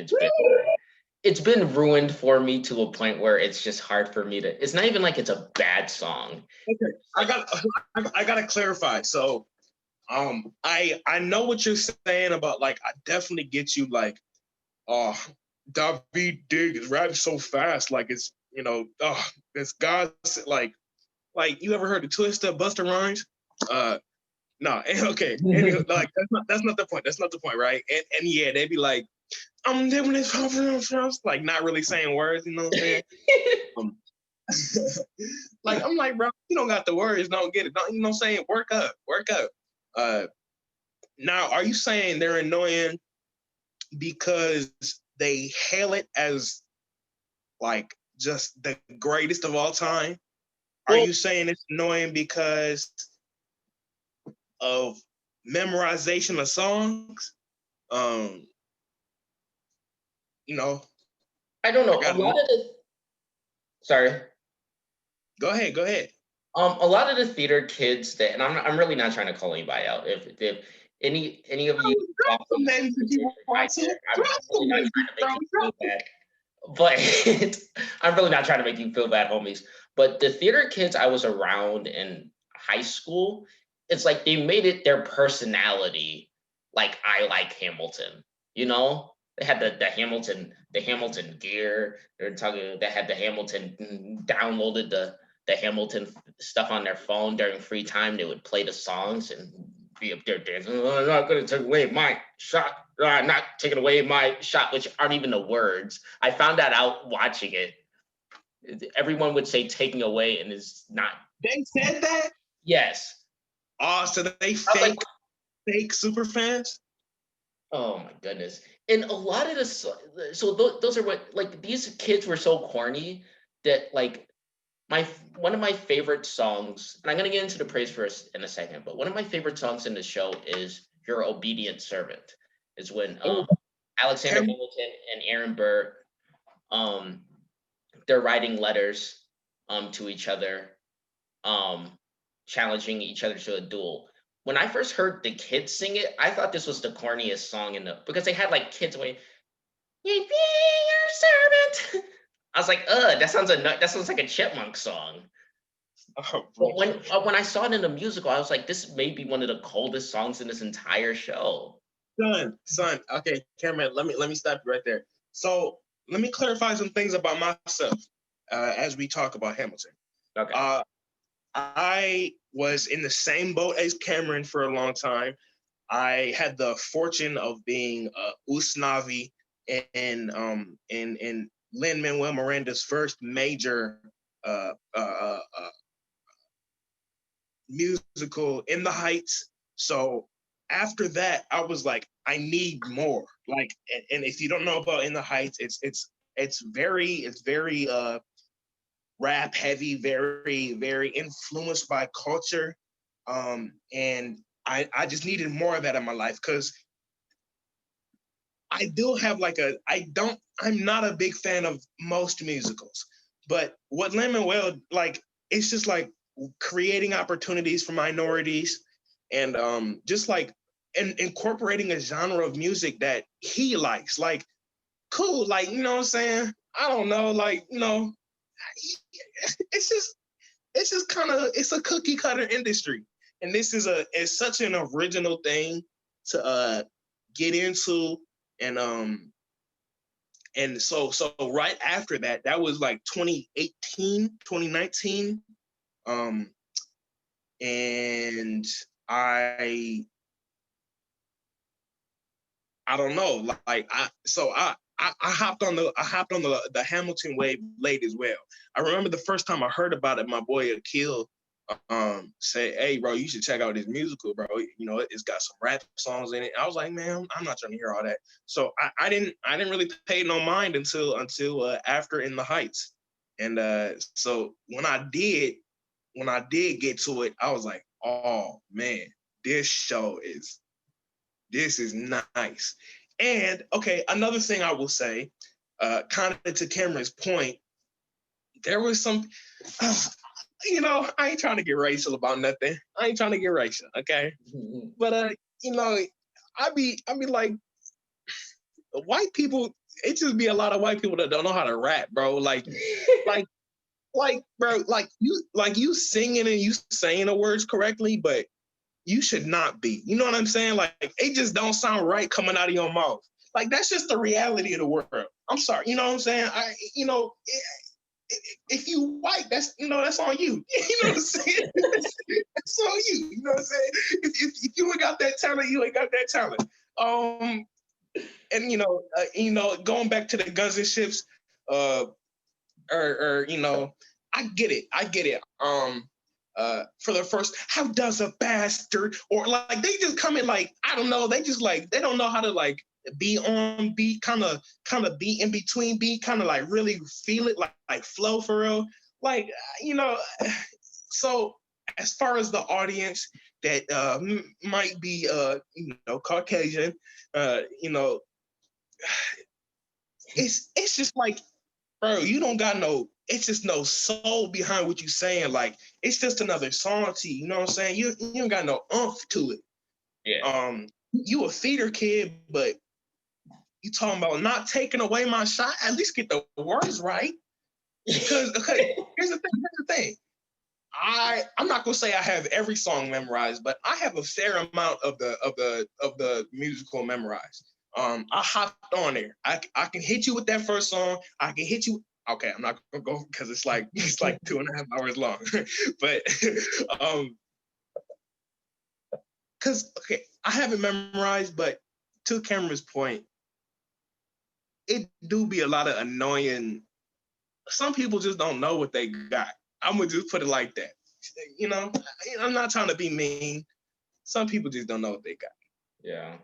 it's been ruined for me to a point where it's just hard for me to. It's not even like it's a bad song. Okay, I gotta clarify. So, I know what you're saying about, like, I definitely get you, like, David Dig is rapping so fast, like it's it's God's like you ever heard the Twista Busta Rhymes? No, okay. Anyway, like that's not the point. That's not the point, right? And yeah, they'd be like, I'm doing this like not really saying words, you know what I'm saying? Like I'm like, bro, you don't got the words, don't get it. Don't, you know what I'm saying? Work up, work up. Now are you saying they're annoying because they hail it as like just the greatest of all time? Are you saying it's annoying because of memorization of songs? I don't know. A lot of the sorry. Go ahead. A lot of the theater kids that, and I'm really not trying to call anybody out. If any of you, I'm really not trying to make you feel bad. But I'm really not trying to make you feel bad, homies. But the theater kids I was around in high school, it's like they made it their personality. Like I like Hamilton, you know. They had the Hamilton gear. They had the Hamilton downloaded the Hamilton stuff on their phone during free time. They would play the songs and be up there dancing. Oh, I'm not going to take away my shot. Not taking away my shot, which aren't even the words. I found that out watching it. Everyone would say taking away and is not. They said that? Yes. Oh, so they fake super fans? Oh my goodness. And a lot of this, so those are what, like, these kids were so corny that, like, one of my favorite songs, and I'm going to get into the praise first in a second, but one of my favorite songs in the show is Your Obedient Servant. Is when Alexander Hamilton and Aaron Burr, they're writing letters to each other, challenging each other to a duel. When I first heard the kids sing it, I thought this was the corniest song because they had like kids going, "You be your servant." I was like, that sounds like a Chipmunk song. Oh, but when I saw it in the musical, I was like, this may be one of the coldest songs in this entire show. Son. Okay, Cameron, let me stop you right there. So let me clarify some things about myself as we talk about Hamilton. Okay. I was in the same boat as Cameron for a long time. I had the fortune of being Usnavi in Lin-Manuel Miranda's first major musical, In the Heights. So after that, I was like, I need more. Like, and if you don't know about In the Heights, it's very rap heavy, very, very influenced by culture. And I just needed more of that in my life because I do have I'm not a big fan of most musicals, but what Lin-Manuel, like, it's just like creating opportunities for minorities and just like incorporating a genre of music that he likes. Like, cool, like, you know what I'm saying? I don't know, like, you know, it's just kind of, it's a cookie cutter industry. And this is it's such an original thing to get into. And so right after that, that was like 2018, 2019. And I don't know, like I hopped on the Hamilton wave late as well. I remember the first time I heard about it, my boy Akil say, "Hey, bro, you should check out this musical, bro. You know, it's got some rap songs in it." I was like, "Man, I'm not trying to hear all that." So I didn't really pay no mind until after In the Heights. And so when I did get to it, I was like, "Oh man, this is nice." And okay, another thing I will say, kind of to Cameron's point, there was some, you know, I ain't trying to get racial about nothing. I ain't trying to get racial, okay? Mm-hmm. But you know, I be like, white people. It just be a lot of white people that don't know how to rap, bro. Like, bro, like you singing and you saying the words correctly, but you should not be. You know what I'm saying? Like, it just don't sound right coming out of your mouth. Like that's just the reality of the world. I'm sorry, you know what I'm saying? If you white, that's that's on you. You know what I'm saying? That's on you. You know what I'm saying? If you ain't got that talent, you ain't got that talent. And going back to the guns and ships, or I get it. For the first, how does a bastard, or like they just come in like I don't know, they just like they don't know how to like be on beat, kind of be in between beat, kind of like really feel it, like flow for real, like So as far as the audience that might be Caucasian, it's just like, bro, you don't got no, it's just no soul behind what you saying. Like, it's just another song to you. You know what I'm saying? You don't got no oomph to it. Yeah. You a theater kid, but you talking about not taking away my shot. At least get the words right. Because here's the thing. I'm not gonna say I have every song memorized, but I have a fair amount of the musical memorized. I hopped on there. I can hit you with that first song. I can hit you. Okay, I'm not gonna go because it's like 2.5 hours long. But because I have it memorized, but to Cameron's point, it do be a lot of annoying. Some people just don't know what they got. I'm gonna just put it like that. I'm not trying to be mean. Some people just don't know what they got. Yeah.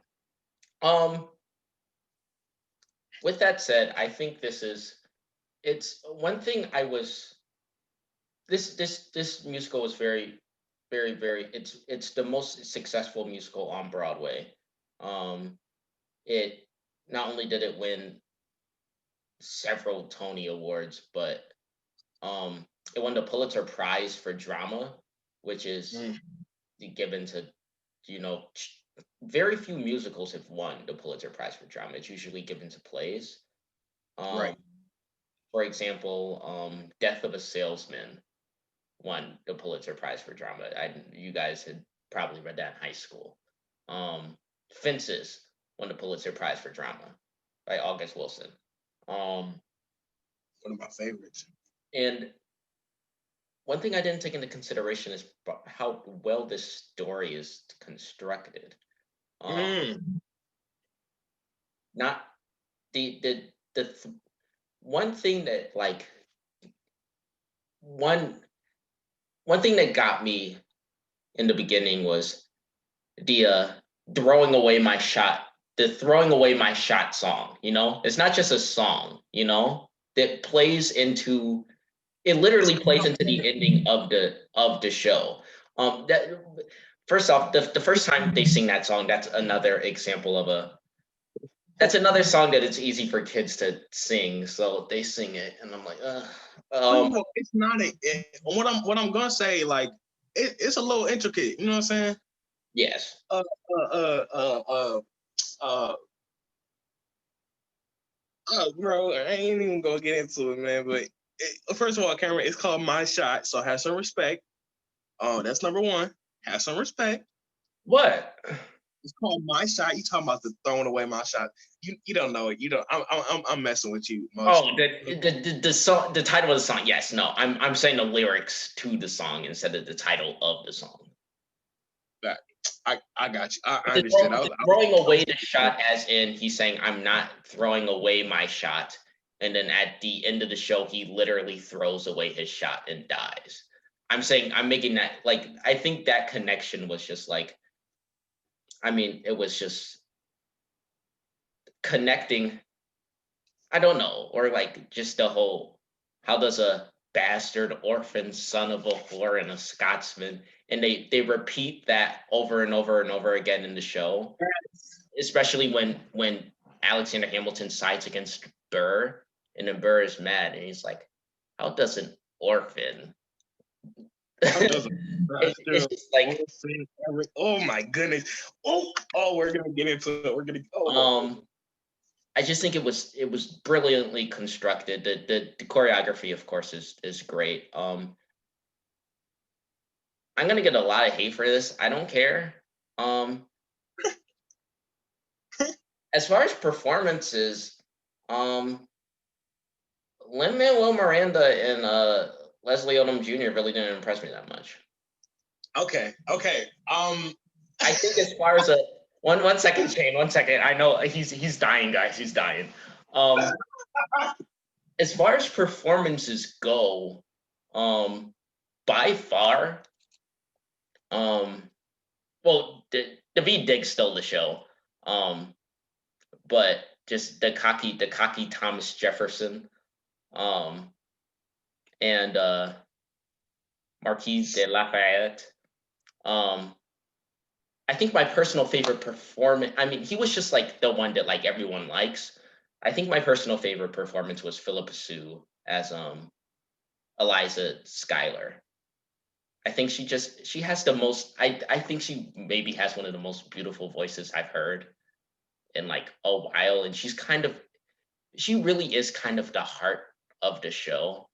With that said, I think it's one thing this musical was very, very, very, it's the most successful musical on Broadway. It not only did it win several Tony Awards, but it won the Pulitzer Prize for drama, which is given to, very few musicals have won the Pulitzer Prize for drama. It's usually given to plays. Right. For example, Death of a Salesman won the Pulitzer Prize for drama. You guys had probably read that in high school. Fences won the Pulitzer Prize for drama by August Wilson. One of my favorites. And one thing I didn't take into consideration is how well this story is constructed. Not the one thing that like one thing that got me in the beginning was the throwing away my shot, the throwing away my shot song. It's not just a song, that plays into, it literally plays into the ending of the show. That first off, the first time they sing that song, that's another example of that's another song that it's easy for kids to sing. So they sing it, and I'm like, it's not what I'm gonna say. Like, it's a little intricate. You know what I'm saying? Yes. Bro, I ain't even gonna get into it, man. But first of all, Cameron, it's called My Shot, so have some respect. Oh, that's number one. Have some respect. What? It's called My Shot. You talking about the throwing away my shot? You don't know it. You don't. I'm messing with you. The song, the title of the song. Yes, no, I'm saying the lyrics to the song instead of the title of the song. I got you. I understand. Throwing away the shot, as in he's saying, I'm not throwing away my shot. And then at the end of the show, he literally throws away his shot and dies. I'm saying, I'm making that, like, I think that connection was just like, it was just connecting. I don't know. Or like just the whole, how does a bastard orphan son of a whore and a Scotsman, and they repeat that over and over and over again in the show, especially when Alexander Hamilton sides against Burr, and then Burr is mad, and he's like, how does an orphan? It's just like, oh my goodness. Oh, we're gonna get into it. We're gonna I just think it was brilliantly constructed. The choreography, of course, is great. I'm gonna get a lot of hate for this. I don't care. As far as performances, Lin-Manuel Miranda and Leslie Odom Jr. really didn't impress me that much. Okay. I think as far as one second, Shane, 1 second. I know he's dying, guys. He's dying. As far as performances go, by far, well, Daveed Diggs stole the show, but just the cocky Thomas Jefferson, and Marquise de Lafayette. I think my personal favorite performance, I mean, he was just like the one that like everyone likes. I think my personal favorite performance was Philippa Sue as Eliza Schuyler. I think she has the most, I think she maybe has one of the most beautiful voices I've heard in like a while. And she really is kind of the heart of the show.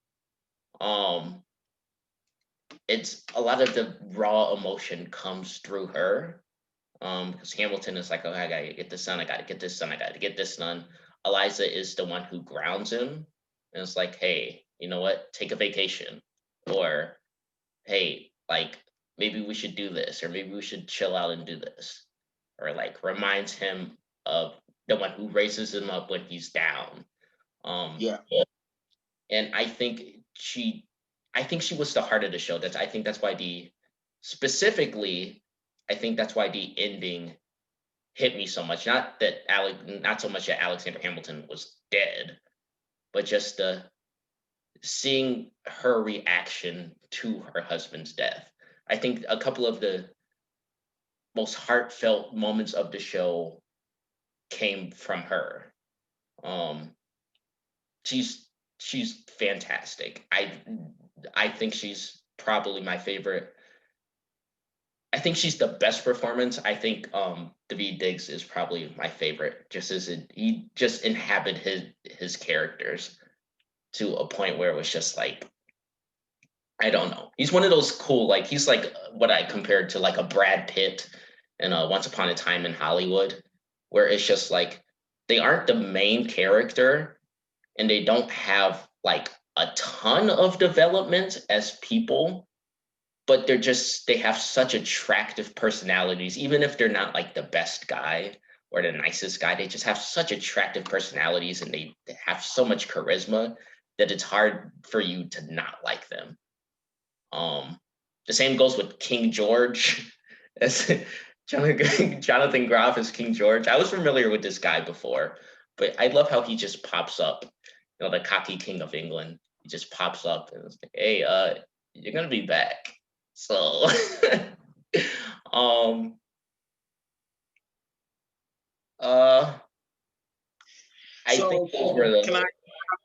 It's a lot of the raw emotion comes through her. Because Hamilton is like, oh, I gotta get this done, I gotta get this done, I gotta get this done. Eliza is the one who grounds him, and it's like, hey, you know what? Take a vacation, or hey, like maybe we should do this, or maybe we should chill out and do this, or like reminds him of the one who raises him up when he's down. Yeah. And I think she was the heart of the show. I think that's why specifically, I think that's why the ending hit me so much. Not so much that Alexander Hamilton was dead, but just seeing her reaction to her husband's death. I think a couple of the most heartfelt moments of the show came from her. She's fantastic. I think she's probably my favorite. I think she's the best performance. I think Daveed Diggs is probably my favorite, just as he just inhabited his characters to a point where it was just like, I don't know. He's one of those cool, like he's like what I compared to like a Brad Pitt in Once Upon a Time in Hollywood, where it's just like they aren't the main character and they don't have like a ton of development as people, but they have such attractive personalities, even if they're not like the best guy or the nicest guy. They just have such attractive personalities and they have so much charisma that it's hard for you to not like them. The same goes with King George as Jonathan Groff as King George. I was familiar with this guy before, but I love how he just pops up, the cocky king of England. He just pops up and it's like, hey, you're gonna be back. So I think those were the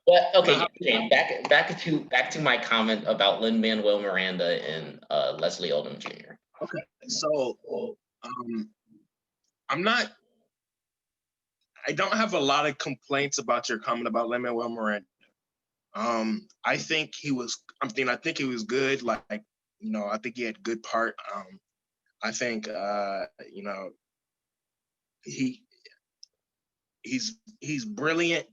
but okay, back to my comment about Lin-Manuel Miranda and Leslie Odom Jr. Okay, so I don't have a lot of complaints about your comment about Lin-Manuel Miranda. I think he was good. Like, I think he had good part. I think he's brilliant.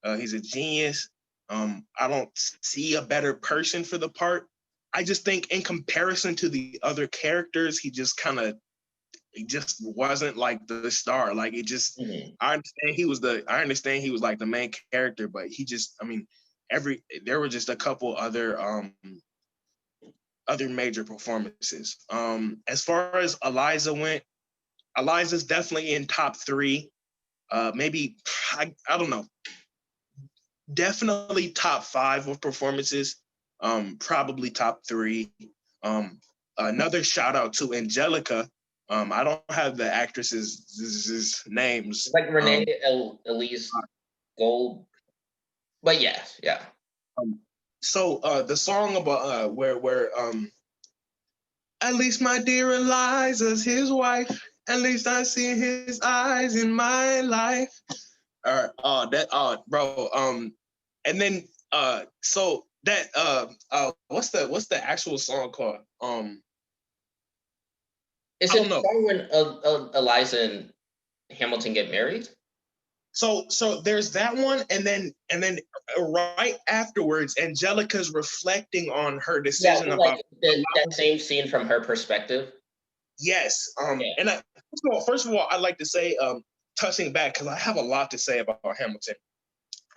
He's a genius. I don't see a better person for the part. I just think in comparison to the other characters, he just wasn't like the star. Like it just, I understand he was like the main character, but he just, there were just a couple other major performances. As far as Eliza went, Eliza's definitely in top 3. Maybe, I don't know, definitely top 5 of performances. Probably top 3. Another shout out to Angelica. I don't have the actresses' names. It's like Renee Elise Gold, but yes, yeah. So the song about where at least my dear Eliza's his wife. At least I see his eyes in my life. Bro. And then so that what's the actual song called? Is it the song when Eliza and Hamilton get married? So there's that one, and then right afterwards, Angelica's reflecting on her Yeah, decision like about that same scene from her perspective. yes. Yeah. And first of all, I'd like to say, touching back, because I have a lot to say about Hamilton.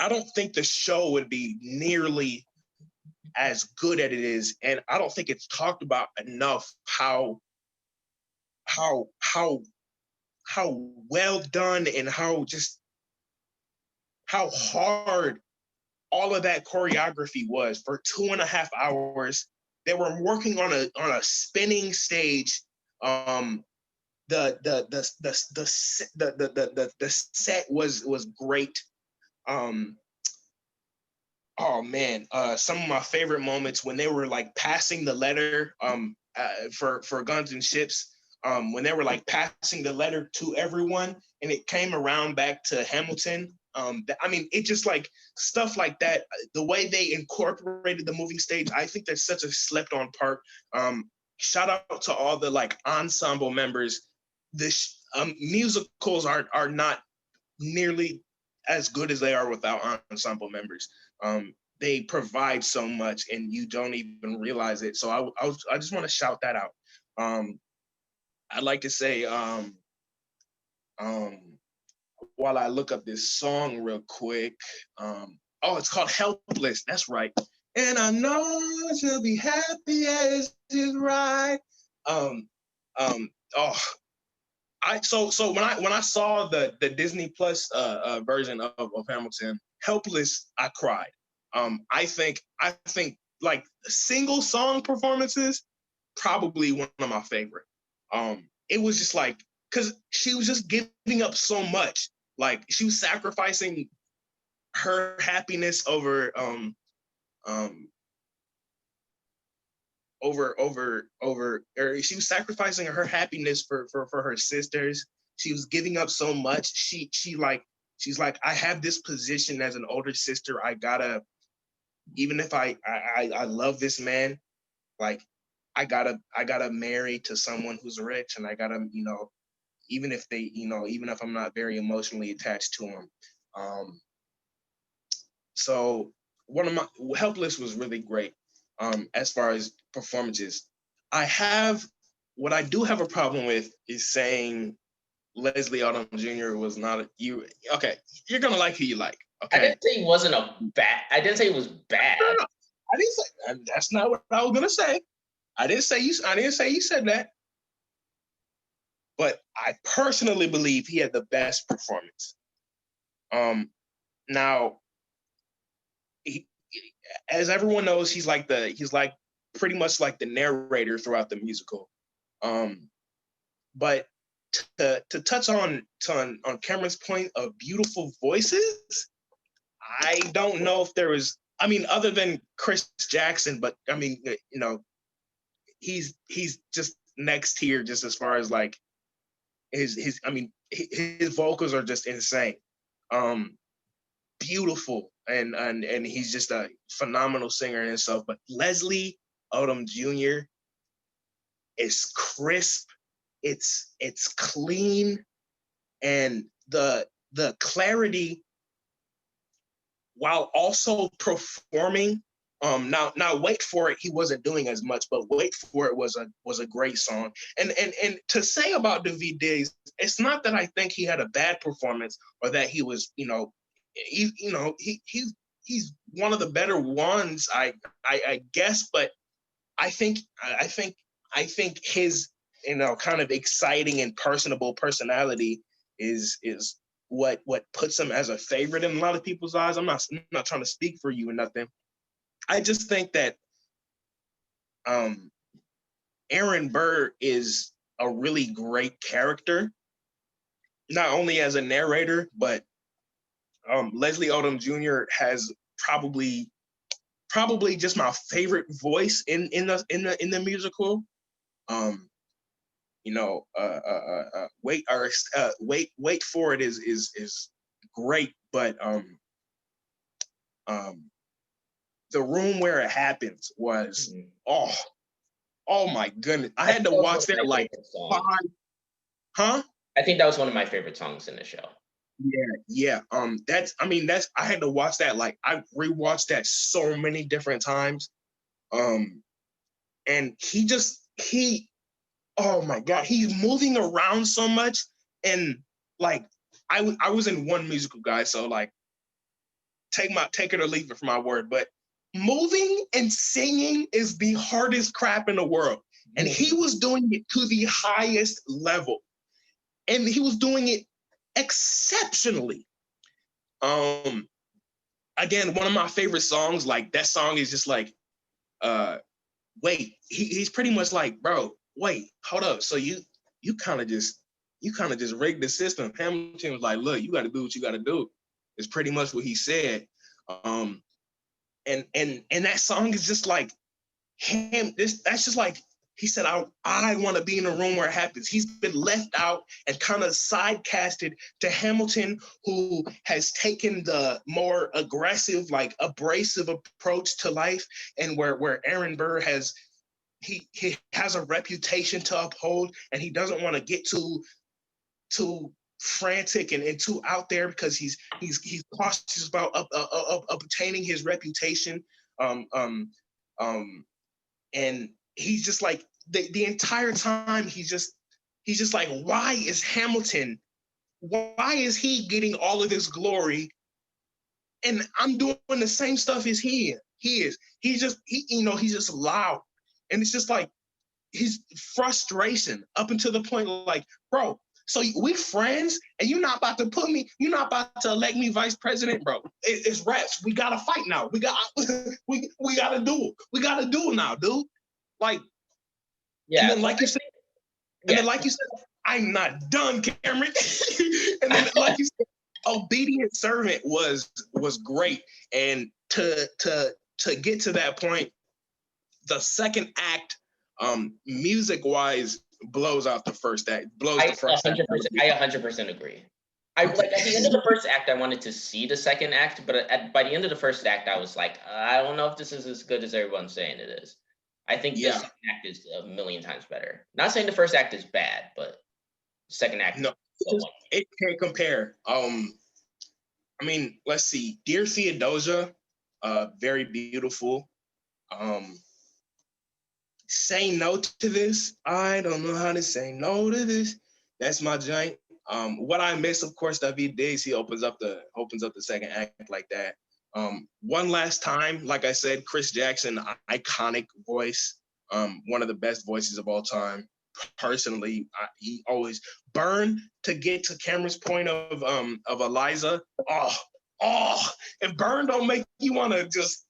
I don't think the show would be nearly as good as it is, and I don't think it's talked about enough how how how how well done and how hard all of that choreography was for 2.5 hours. They were working on a spinning stage. The set was great. Um, oh man, some of my favorite moments when they were like passing the letter for Guns and Ships. When they were like passing the letter to everyone and it came around back to Hamilton. I mean, it just like stuff like that. The way they incorporated the moving stage, I think that's such a slept on part. Shout out to all the like ensemble members. Musicals are not nearly as good as they are without ensemble members. They provide so much, and you don't even realize it. So I just want to shout that out. I'd like to say, while I look up this song real quick, oh, it's called "Helpless." That's right. And I know she'll be happy as is right. Oh, so when I saw the Disney Plus version of Hamilton, Helpless, I cried. I think like single song performances, probably one of my favorite. It was just like because she was just giving up so much. Like she was sacrificing her happiness um or she was sacrificing her happiness for her sisters. She was giving up so much. She's like, I have this position as an older sister. I gotta, even if I love this man, like I gotta marry to someone who's rich, and I gotta, even if even if I'm not very emotionally attached to him. So one of my Helpless was really great. As far as performances, what I do have a problem with is saying Leslie Odom Jr. was not you. Okay, you're gonna like who you like. I Okay, didn't say he wasn't a bad. I didn't say it was bad. no, I didn't say that's not what I was gonna say. I didn't say you said that. But I personally believe he had the best performance. Now, he, as everyone knows, he's like pretty much like the narrator throughout the musical. But to touch on Cameron's point of beautiful voices, I don't know if there was. I mean, other than Chris Jackson, but I mean, he's just next tier, just as far as like his. I mean, his vocals are just insane. Beautiful, and he's just a phenomenal singer in himself. But Leslie Odom Jr. is crisp. It's clean, and the clarity while also performing. Now Wait For It, he wasn't doing as much, but Wait For It was a great song. And to say about David Diggs, it's not that I think he had a bad performance or that he was, he's one of the better ones, I guess, but I think his kind of exciting and personable personality is what puts him as a favorite in a lot of people's eyes. I'm not trying to speak for you or nothing. I just think that Aaron Burr is a really great character, not only as a narrator, but Leslie Odom Jr. has probably just my favorite voice in the musical. Wait For It is great, but the room where it happens was oh my goodness. I had to watch that like 5. Huh? I think that was one of my favorite songs in the show. Yeah. That's I had to watch that. Like I rewatched that so many different times. And he oh my God, he's moving around so much. And like I was in one musical, guy, so like take it or leave it for my word, but moving and singing is the hardest crap in the world. And he was doing it to the highest level. And he was doing it exceptionally. Um Again, one of my favorite songs, like that song is just like, wait, he's pretty much like, bro, wait, hold up. So you kind of just rigged the system. Hamilton was like, look, you got to do what you got to do. It's pretty much what he said. And that song is just like him. That's just like he said, I want to be in a room where it happens. He's been left out and kind of side casted to Hamilton, who has taken the more aggressive, like abrasive approach to life, and where Aaron Burr has he has a reputation to uphold, and he doesn't want to get too frantic and too out there because he's cautious about obtaining his reputation. Um, um, um, and he's just like the entire time he's just like, why is Hamilton, why is he getting all of this glory and I'm doing the same stuff as he is. He's just loud. And it's just like his frustration up until the point like, bro, so we friends and you're not about to elect me vice president, bro. It's reps. We gotta fight now. We gotta do it. We gotta do it now, dude. Like, Yeah. and then like you said, I'm not done, Cameron. And then like you said, Obedient Servant was great. And to get to that point, the second act, music wise, blows out the first act. I 100% agree. I like at the end of the first act, I wanted to see the second act, but by the end of the first act, I was like, I don't know if this is as good as everyone's saying it is. I think the second act is a million times better. Not saying the first act is bad, but the second act. No, it can't compare. I mean, let's see. Dear Theodosia, very beautiful. Say no to this. I don't know how to say no to this. That's my giant. What I miss, of course, David Diggs, he opens up the second act like that. One last time, like I said, Chris Jackson, iconic voice, one of the best voices of all time. Personally, he always burn to get to Cameron's point of Eliza. And burn don't make you want to just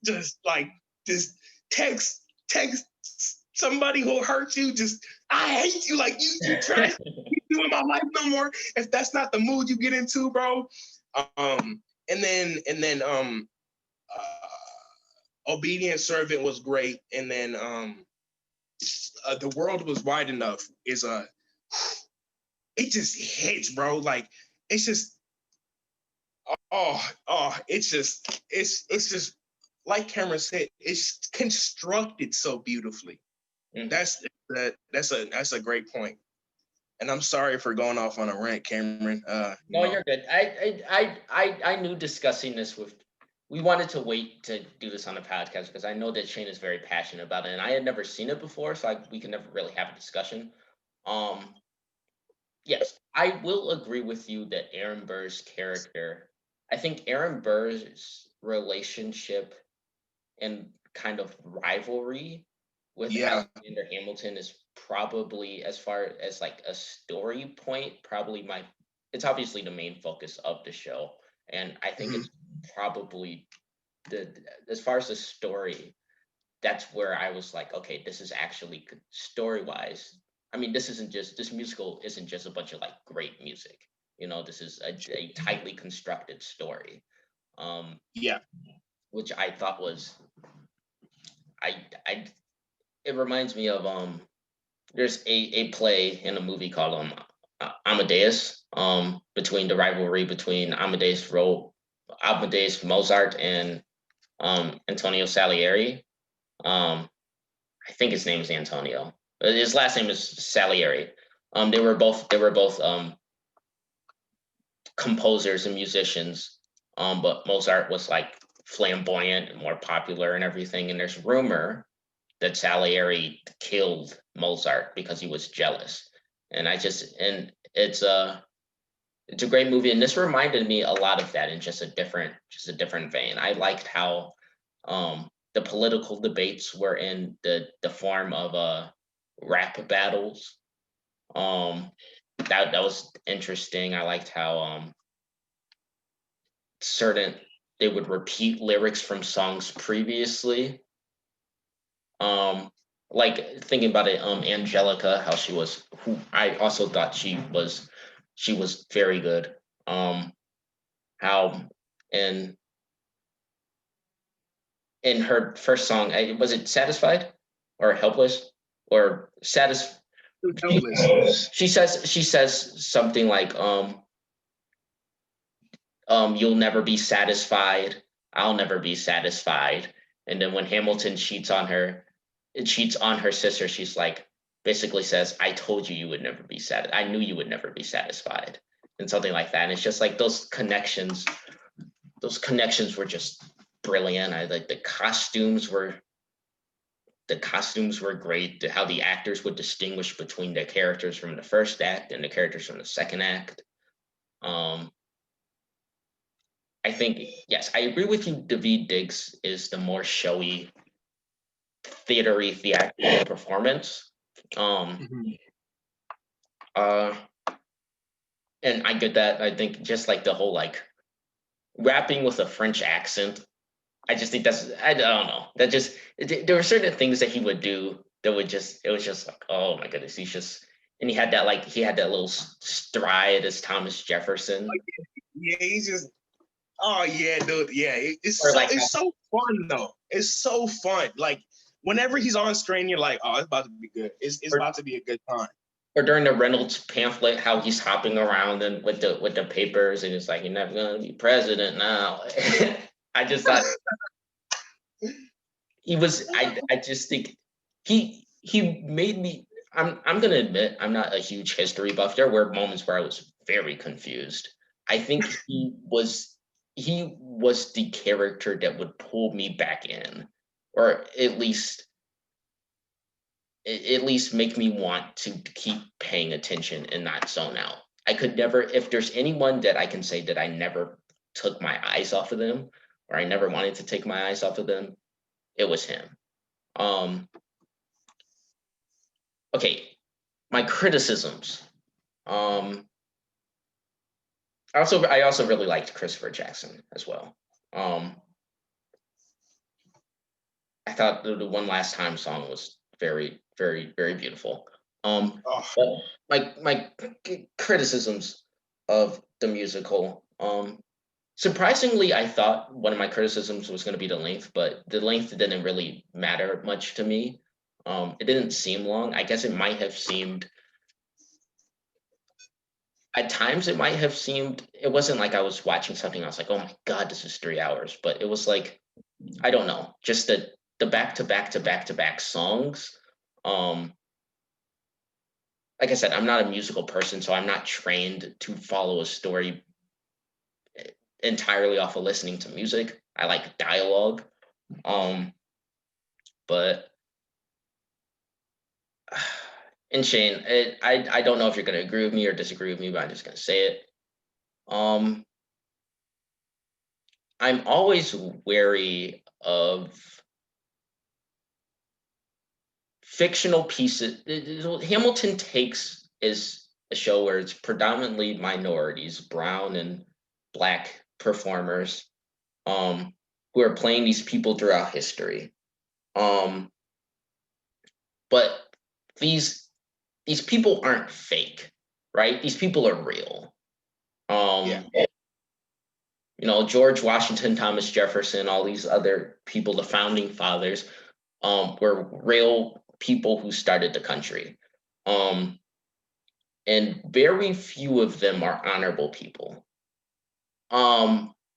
text somebody who hurt you. Just I hate you, like you trying to keep you in my life no more. If that's not the mood you get into, bro. And then Obedient Servant was great, and then The World Was Wide Enough is it just hits, bro. Like it's just it's just like Cameron said, it's constructed so beautifully. Mm-hmm. That's a great point. And I'm sorry for going off on a rant, Cameron. No, you're good. I knew discussing this we wanted to wait to do this on the podcast because I know that Shane is very passionate about it, and I had never seen it before, so we can never really have a discussion. Yes, I will agree with you that Aaron Burr's character, I think Aaron Burr's relationship and kind of rivalry with Alexander Hamilton is probably, as far as like a story point, probably it's obviously the main focus of the show. And I think it's probably as far as the story, that's where I was like, okay, this is actually story-wise. I mean, this musical isn't just a bunch of like great music. You know, this is a tightly constructed story. Which I thought was, it reminds me of there's a play in a movie called Amadeus, between the rivalry between Amadeus Mozart and Antonio Salieri. I think his name is Antonio. His last name is Salieri. They were both composers and musicians. But Mozart was like flamboyant and more popular and everything. And there's rumor that Salieri killed Mozart because he was jealous. And it's a great movie, and this reminded me a lot of that in just a different vein. I liked how the political debates were in the form of rap battles. That was interesting. I liked how certain they would repeat lyrics from songs previously. Like thinking about it, Angelica, how she was, who I also thought she was very good. How in in her first song, was it Satisfied or Helpless or Satis? Helpless. She says something like you'll never be satisfied, I'll never be satisfied. And then when Hamilton cheats on her sister, she's like, basically says, I told you would never be satisfied. I knew you would never be satisfied. And something like that. And it's just like those connections were just brilliant. I like the costumes were great. How the actors would distinguish between the characters from the first act and the characters from the second act. I think, yes, I agree with you. Daveed Diggs is the more showy, theatrical performance. And I get that. I think just like the whole like rapping with a French accent, I just think I don't know. There were certain things that he would do that it was just like, oh my goodness, and he had that little stride as Thomas Jefferson. Yeah, he's just, oh yeah, dude, yeah. It's so fun though. It's so fun. Like whenever he's on screen, you're like, oh, it's about to be good. It's about to be a good time. Or during the Reynolds pamphlet, how he's hopping around and with the papers, and it's like, you're never gonna be president now. I just thought he was. I just think he made me. I'm gonna admit I'm not a huge history buff. There were moments where I was very confused. I think he was the character that would pull me back in, or at least make me want to keep paying attention and not zone out. I could never, if there's anyone that I can say that I never took my eyes off of them, or I never wanted to take my eyes off of them, it was him. Okay, my criticisms. I also really liked Christopher Jackson as well. I thought the One Last Time song was very, very, very beautiful. But my criticisms of the musical. Surprisingly, I thought one of my criticisms was going to be the length, but the length didn't really matter much to me. It didn't seem long. I guess it might have seemed. At times, it might have seemed. It wasn't like I was watching something. I was like, "Oh my god, this is 3 hours." But it was like, I don't know, just the back to back to back to back songs. Like I said, I'm not a musical person, so I'm not trained to follow a story entirely off of listening to music. I like dialogue. But and Shane, I don't know if you're gonna agree with me or disagree with me, but I'm just gonna say it. I'm always wary of fictional pieces. Hamilton Takes is a show where it's predominantly minorities, brown and black performers, who are playing these people throughout history. But these people aren't fake, right? These people are real. You know, George Washington, Thomas Jefferson, all these other people, the founding fathers, were real people who started the country. And very few of them are honorable people.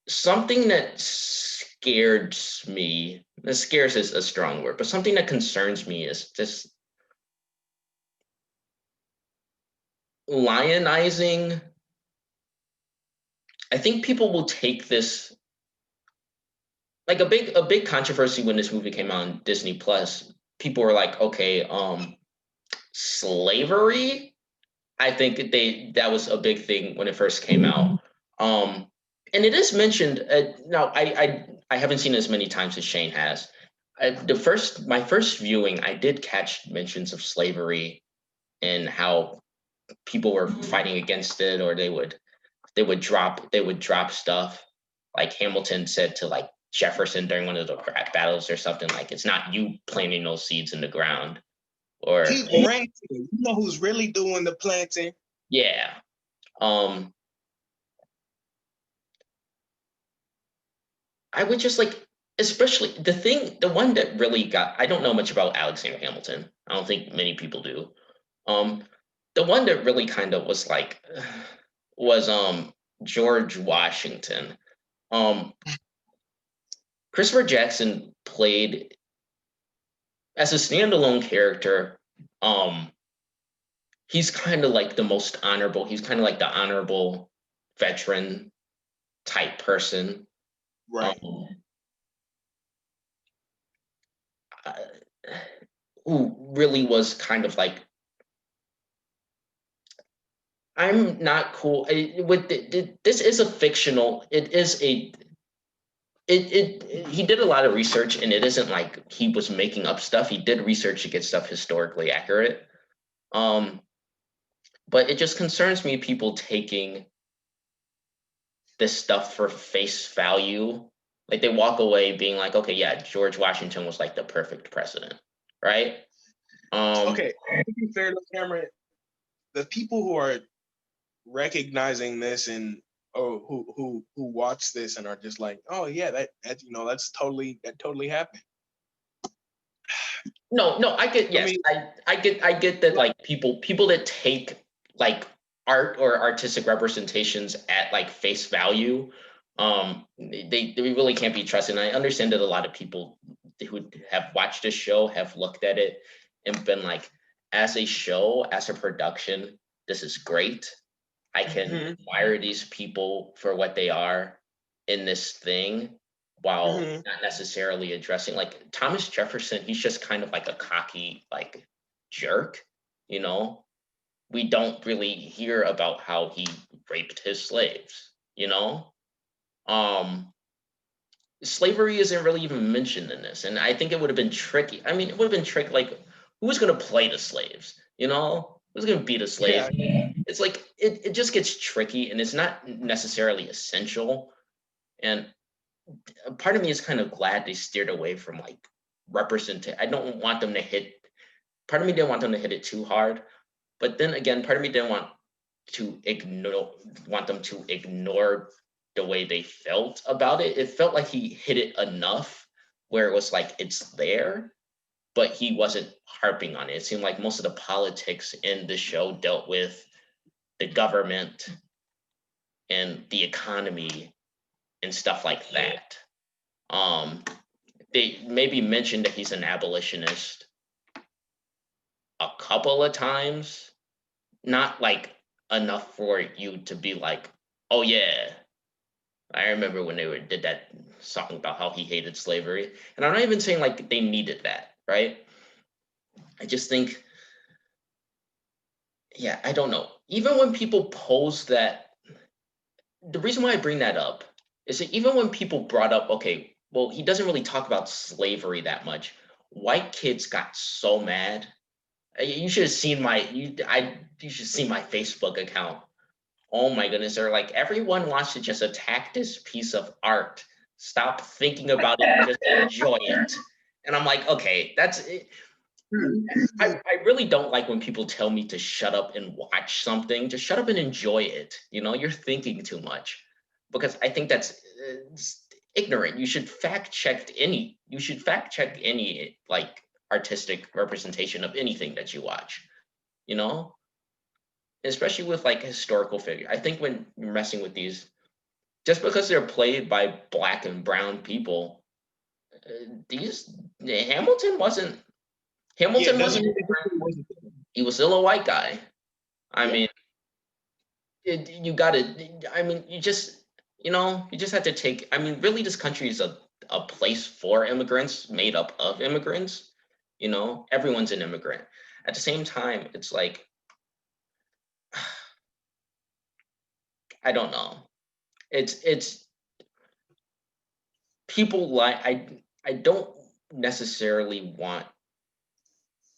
Something that scares me, scares is a strong word, but something that concerns me is just lionizing I think people will take this like a big controversy when this movie came out on Disney Plus. People were like, okay, slavery. I think that was a big thing when it first came out. And it is mentioned. Now, I haven't seen it as many times as Shane has. My first viewing, I did catch mentions of slavery and how people were fighting against it, or they would drop stuff. Like Hamilton said to like Jefferson during one of the rap battles or something, like it's not you planting those seeds in the ground. Or Keep ranking. You know who's really doing the planting? yeah. I would just like, especially the one that really got, I don't know much about Alexander Hamilton. I don't think many people do. Um, the one that really kind of was like, was George Washington. Um, Christopher Jackson played as a standalone character. Um, he's kind of like the most honorable. He's kind of like the honorable veteran type person. Right. Uh, who really was kind of like, I'm not cool this is a fictional. It is a it he did a lot of research, and it isn't like he was making up stuff. He did research to get stuff historically accurate. Um, but it just concerns me people taking this stuff for face value. Like they walk away being like, okay, yeah, George Washington was like the perfect president, right? Okay, to be fair to Cameron, the people who are recognizing this and who watch this and are just like, oh yeah, that you know that totally happened. No, I get, I yes, mean, I get that like people that take like art or artistic representations at like face value, they really can't be trusted. And I understand that a lot of people who have watched this show have looked at it and been like, as a show, as a production, this is great. I can admire these people for what they are in this thing, while not necessarily addressing like Thomas Jefferson. He's just kind of like a cocky like jerk, you know. We don't really hear about how he raped his slaves, you know. Um, Slavery isn't really even mentioned in this, and I think it would have been tricky. I mean, it would have been tricky. Like, who was going to play the slaves? You know, who's going to be the slaves? yeah, It's like it just gets tricky, and it's not necessarily essential. And part of me is kind of glad they steered away from like represent. I don't want them to hit. Part of me didn't want them to hit it too hard, but then again, part of me didn't want them to ignore the way they felt about it. It felt like he hit it enough where it was like it's there, but he wasn't harping on it. It seemed like most of the politics in the show dealt with the government and the economy and stuff like that. Um, they maybe mentioned that he's an abolitionist a couple of times, not like enough for you to be like, oh yeah, I remember when did that song about how he hated slavery. And I'm not even saying like they needed that, right? I just think, yeah, I don't know. Even when people pose that, the reason why I bring that up is that even when people brought up, okay, well, he doesn't really talk about slavery that much, white kids got so mad. You should have seen you should see my Facebook account. Oh my goodness, they're like, everyone wants to just attack this piece of art. Stop thinking about it, just enjoy it. And I'm like, okay, that's it. I really don't like when people tell me to shut up and watch something. Just shut up and enjoy it. You know, you're thinking too much, because I think that's ignorant. You should fact check any like artistic representation of anything that you watch. You know, especially with like historical figure. I think when you're messing with these, just because they're played by black and brown people, these Hamilton wasn't. yeah, it Hamilton doesn't wasn't. really. He was still a white guy. I Yeah, mean, you got to. I mean, you just. you just have to take, I mean, really, this country is a place for immigrants, made up of immigrants. Everyone's an immigrant. At the same time, it's like, I don't know. It's people like, I don't necessarily want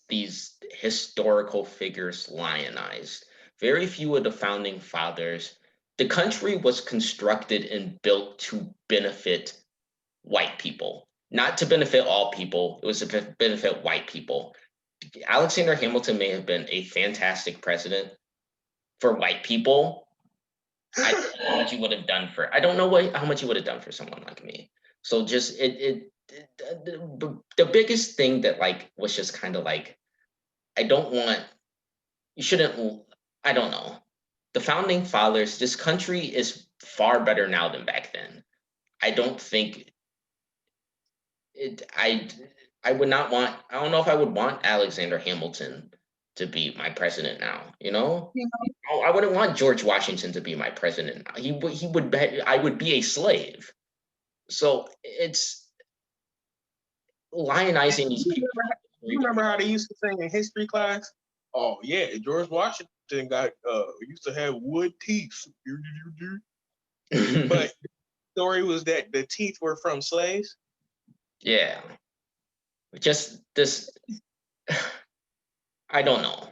these historical figures lionized. Very few of the founding fathers, the country was constructed and built to benefit white people, not to benefit all people. It was to benefit white people. Alexander Hamilton may have been a fantastic president for white people. I don't know how much he would have done for. I don't know how much he would have done for someone like me. So just the biggest thing that like was just kind of like, I don't want, you shouldn't, I don't know. The founding fathers, this country is far better now than back then. I don't think it, I would not want, I don't know if I would want Alexander Hamilton to be my president now, Oh, I wouldn't want George Washington to be my president. He would be, I would be a slave. So it's lionizing these people. You remember how they used to sing in history class? Oh yeah, George Washington got used to have wood teeth. But the story was that the teeth were from slaves. Yeah. Just this, I don't know.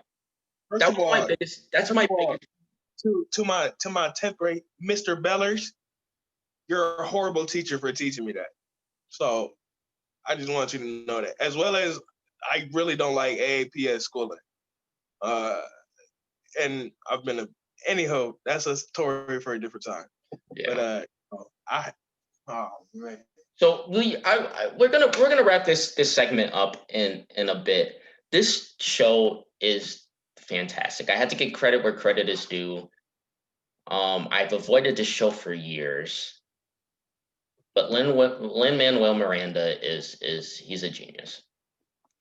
First That of was all, my biggest, that's my biggest. to my 10th grade, Mr. Bellers, you're a horrible teacher for teaching me that. So I just want you to know that. As well as I really don't like AAPS schooling. And I've been anyhow, that's a story for a different time. Yeah. But oh man. So Lee, we're gonna wrap this segment up in a bit. This show is fantastic. I had to give credit where credit is due. I've avoided this show for years, but Lin-Manuel Miranda is he's a genius.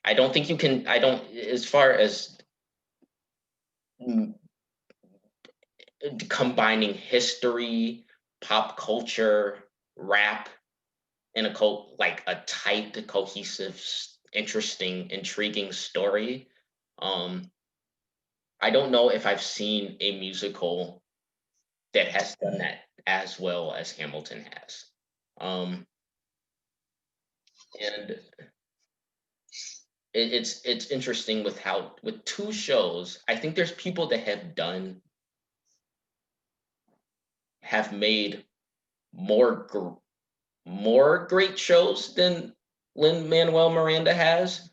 I don't think you can. I don't, as far as combining history, pop culture, rap in a like a tight, cohesive, interesting, intriguing story. I don't know if I've seen a musical that has done that as well as Hamilton has. And it's interesting with how, with two shows, I think there's people that have made more great shows than Lin-Manuel Miranda has,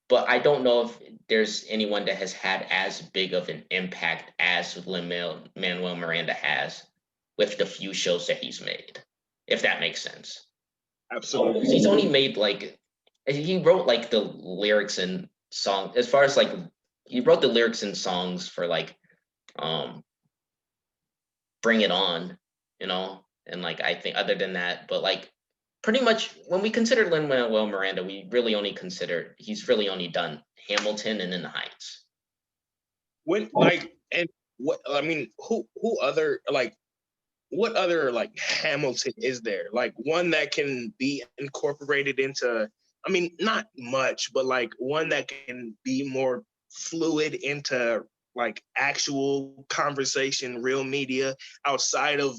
but I don't know if there's anyone that has had as big of an impact as Lin-Manuel Miranda has with the few shows that he's made, if that makes sense. Absolutely. He's only made like, he wrote like the lyrics and song, as far as like, he wrote the lyrics and songs for like Bring It On, and like, I think other than that, but like pretty much when we consider Lin-Manuel Miranda, he's really only done Hamilton and In the Heights. When like, and what I mean, who other like, what other like Hamilton is there? Like one that can be incorporated into, I mean, not much, but like one that can be more fluid into like actual conversation, real media outside of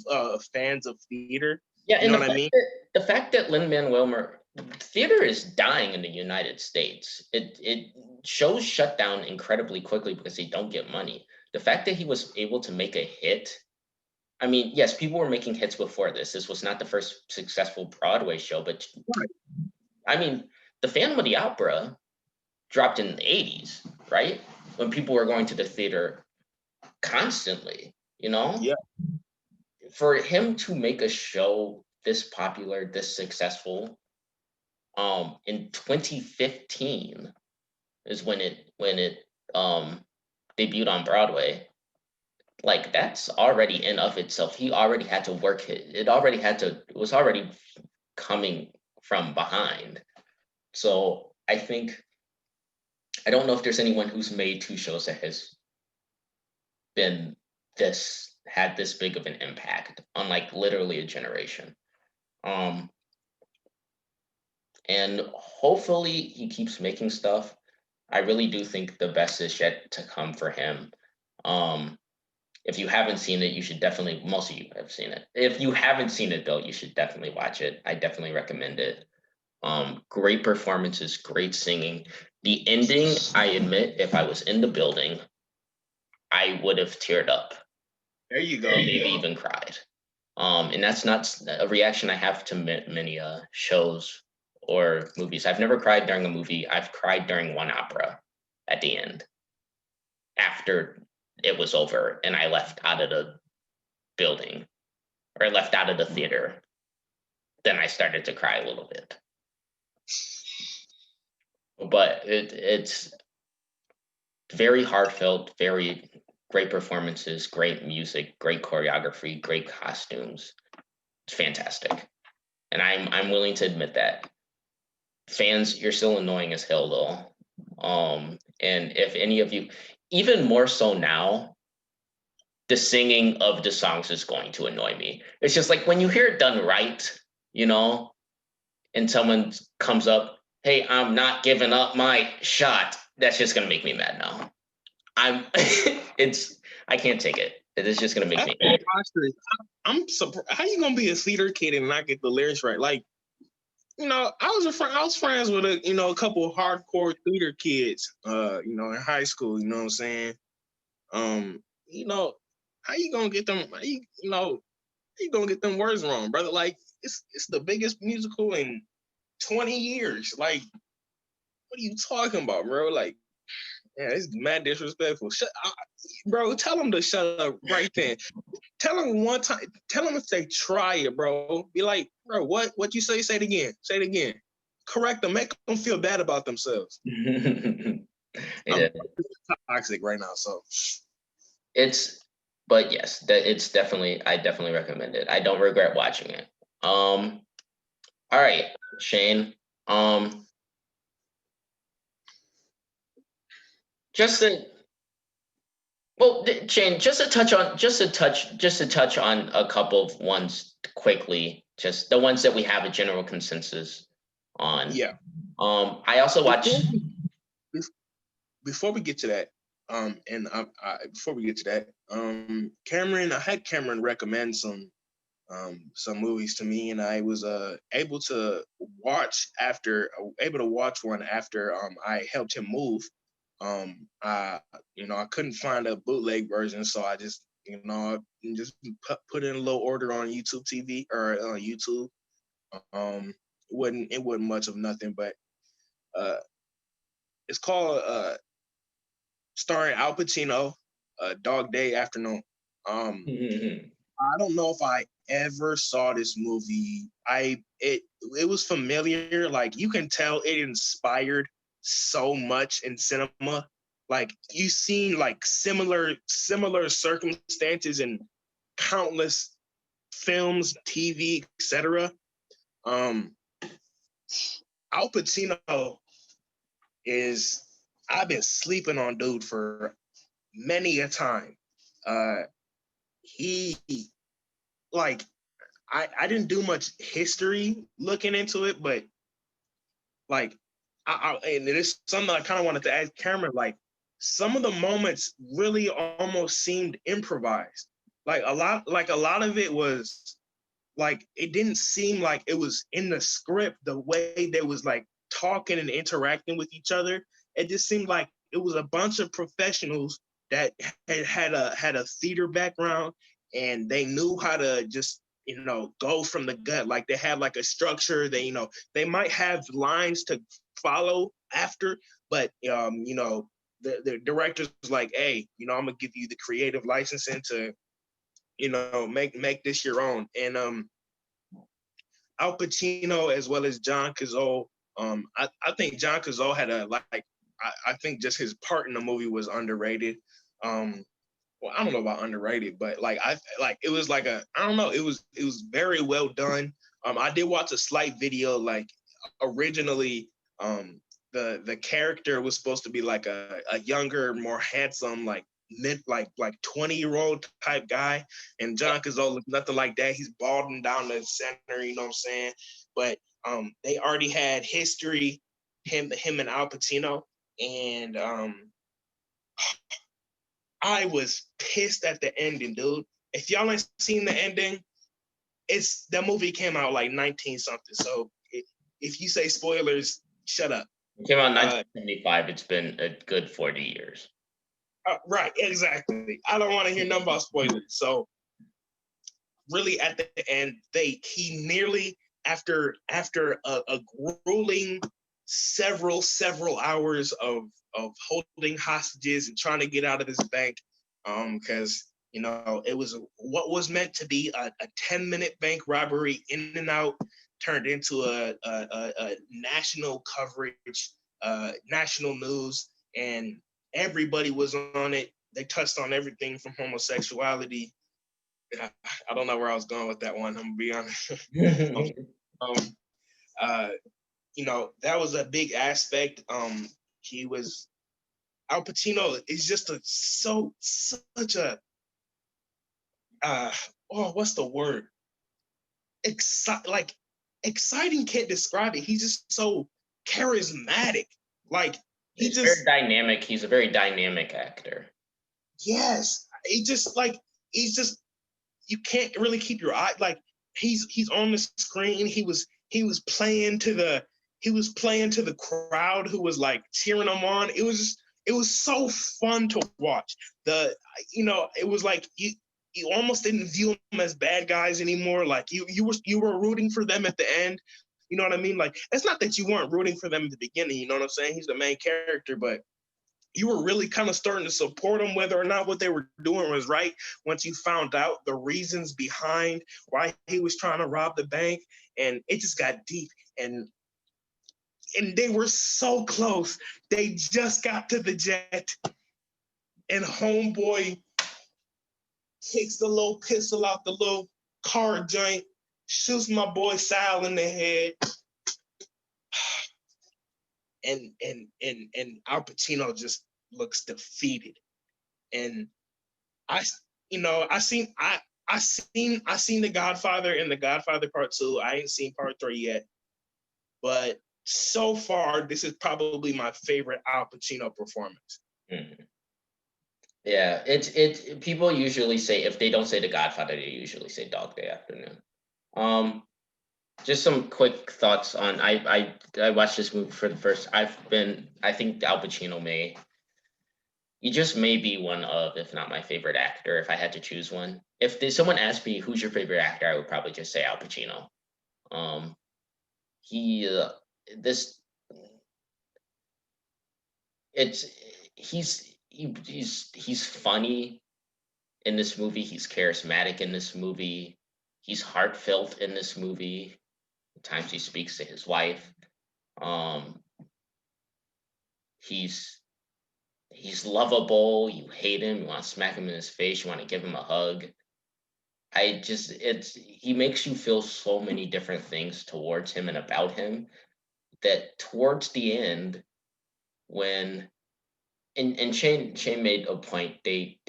fans of theater. Yeah, You and know what I mean? the fact that Lin-Manuel theater is dying in the United States. It shows shut down incredibly quickly because they don't get money. The fact that he was able to make a hit. I mean, yes, people were making hits before this. This was not the first successful Broadway show, but Right. I mean, the Phantom of the Opera dropped in the 80s, right? When people were going to the theater constantly, Yeah. For him to make a show this popular, this successful, in 2015 is when it debuted on Broadway. Like, that's already in of itself. He already had to work it was already coming from behind. So I don't know if there's anyone who's made two shows that has been this had this big of an impact on like literally a generation. Um, and hopefully he keeps making stuff. I really do think the best is yet to come for him. Um, if you haven't seen it, you should definitely, most of you have seen it. If you haven't seen it though, you should definitely watch it. I definitely recommend it. Great performances, great singing. The ending, I admit, if I was in the building, I would have teared up There you go. and maybe even cried. And that's not a reaction I have to many shows or movies. I've never cried during a movie. I've cried during one opera at the end after it was over and I left out of the building or left out of the theater. Then I started to cry a little bit. But it's very heartfelt, very great performances, great music, great choreography, great costumes. It's fantastic. And I'm willing to admit that. Fans, you're still annoying as hell though. And if any of you, even more so now, the singing of the songs is going to annoy me. It's just like when you hear it done right, you know, and someone comes up, hey, I'm not giving up my shot. That's just gonna make me mad now. I can't take it. It is just gonna make me mad. I'm surprised. How you gonna be a theater kid and not get the lyrics right? Like, you know, I was friends with a couple of hardcore theater kids, in high school. You know what I'm saying? You know, how you gonna get them? How you gonna get them words wrong, brother? Like, it's the biggest musical in 20 years. Like, what are you talking about, bro? Like, yeah, it's mad disrespectful. Bro, tell them to shut up right then. Tell them one time. Tell them if they try it, bro. Be like, bro, what you say? Say it again. Say it again. Correct them. Make them feel bad about themselves. Yeah. I'm toxic right now, so But yes, I definitely recommend it. I don't regret watching it. All right, Shane. Just to Shane, just to touch on a couple of ones quickly, just the ones that we have a general consensus on. yeah. I also watched. Before we get to that, Cameron, I had Cameron recommend some movies to me, and I was able to watch one after I helped him move. I couldn't find a bootleg version, so I just put in a little order on YouTube TV or YouTube. It wasn't much of nothing, but it's called starring Al Pacino, Dog Day Afternoon. I don't know if I ever saw this movie. It was familiar. Like, you can tell it inspired so much in cinema. Like, you've seen like similar circumstances in countless films, TV, etc. Al Pacino I've been sleeping on dude for many a time. He like I didn't do much history looking into it, but like and it is something I kind of wanted to ask Cameron. Like, some of the moments really almost seemed improvised. Like a lot of it was like, it didn't seem like it was in the script the way they was like talking and interacting with each other. It just seemed like it was a bunch of professionals that had a theater background, and they knew how to just go from the gut. Like, they had like a structure. They might have lines to follow after, but the director's like, hey, I'm gonna give you the creative licensing to make this your own. And Al Pacino as well as John Cazale. I think John Cazale had I think just his part in the movie was underrated. Well, I don't know about underrated, but it was like I don't know, it was very well done. I did watch a slight video. Like, originally, the character was supposed to be like a younger, more handsome, like mid like 20-year-old type guy, and John Cazale looks nothing like that. He's balding down the center, you know what I'm saying? But they already had history, him and Al Pacino, and I was pissed at the ending, dude. If y'all ain't seen the ending, it's that movie came out like 19 something. So if you say spoilers, shut up. It came out in 1975. It's been a good 40 years. Right, exactly. I don't want to hear nothing about spoilers. So really at the end, he nearly after a grueling several hours of holding hostages and trying to get out of this bank, because it was what was meant to be a 10-minute bank robbery in and out turned into a national coverage, national news, and everybody was on it. They touched on everything from homosexuality. I don't know where I was going with that one. I'm gonna be honest. That was a big aspect. Al Pacino is just such a what's the word? Exciting can't describe it. He's just so charismatic. Like he's very dynamic. He's a very dynamic actor. Yes, he's just you can't really keep your eye like he's on the screen. He was playing to the crowd who was like cheering him on. It was so fun to watch. It was like you almost didn't view them as bad guys anymore. Like you were rooting for them at the end. You know what I mean? Like it's not that you weren't rooting for them at the beginning. You know what I'm saying? He's the main character, but you were really kind of starting to support them, whether or not what they were doing was right. Once you found out the reasons behind why he was trying to rob the bank, and it just got deep. And they were so close. They just got to the jet, and homeboy takes the little pistol out the little car joint, shoots my boy Sal in the head. And Al Pacino just looks defeated. And I seen The Godfather and The Godfather Part 2. I ain't seen Part 3 yet. But so far, this is probably my favorite Al Pacino performance. Mm-hmm. Yeah, it's people usually say, if they don't say The Godfather, they usually say Dog Day Afternoon. Just some quick thoughts on I watched this movie for the first. I think Al Pacino he just may be one of, if not my favorite actor, if I had to choose one. If someone asked me who's your favorite actor, I would probably just say Al Pacino. He's funny in this movie. He's charismatic in this movie. He's heartfelt in this movie. At times he speaks to his wife. He's lovable. You hate him. You want to smack him in his face. You want to give him a hug. He makes you feel so many different things towards him and about him that towards the end, when and Shane made a point. They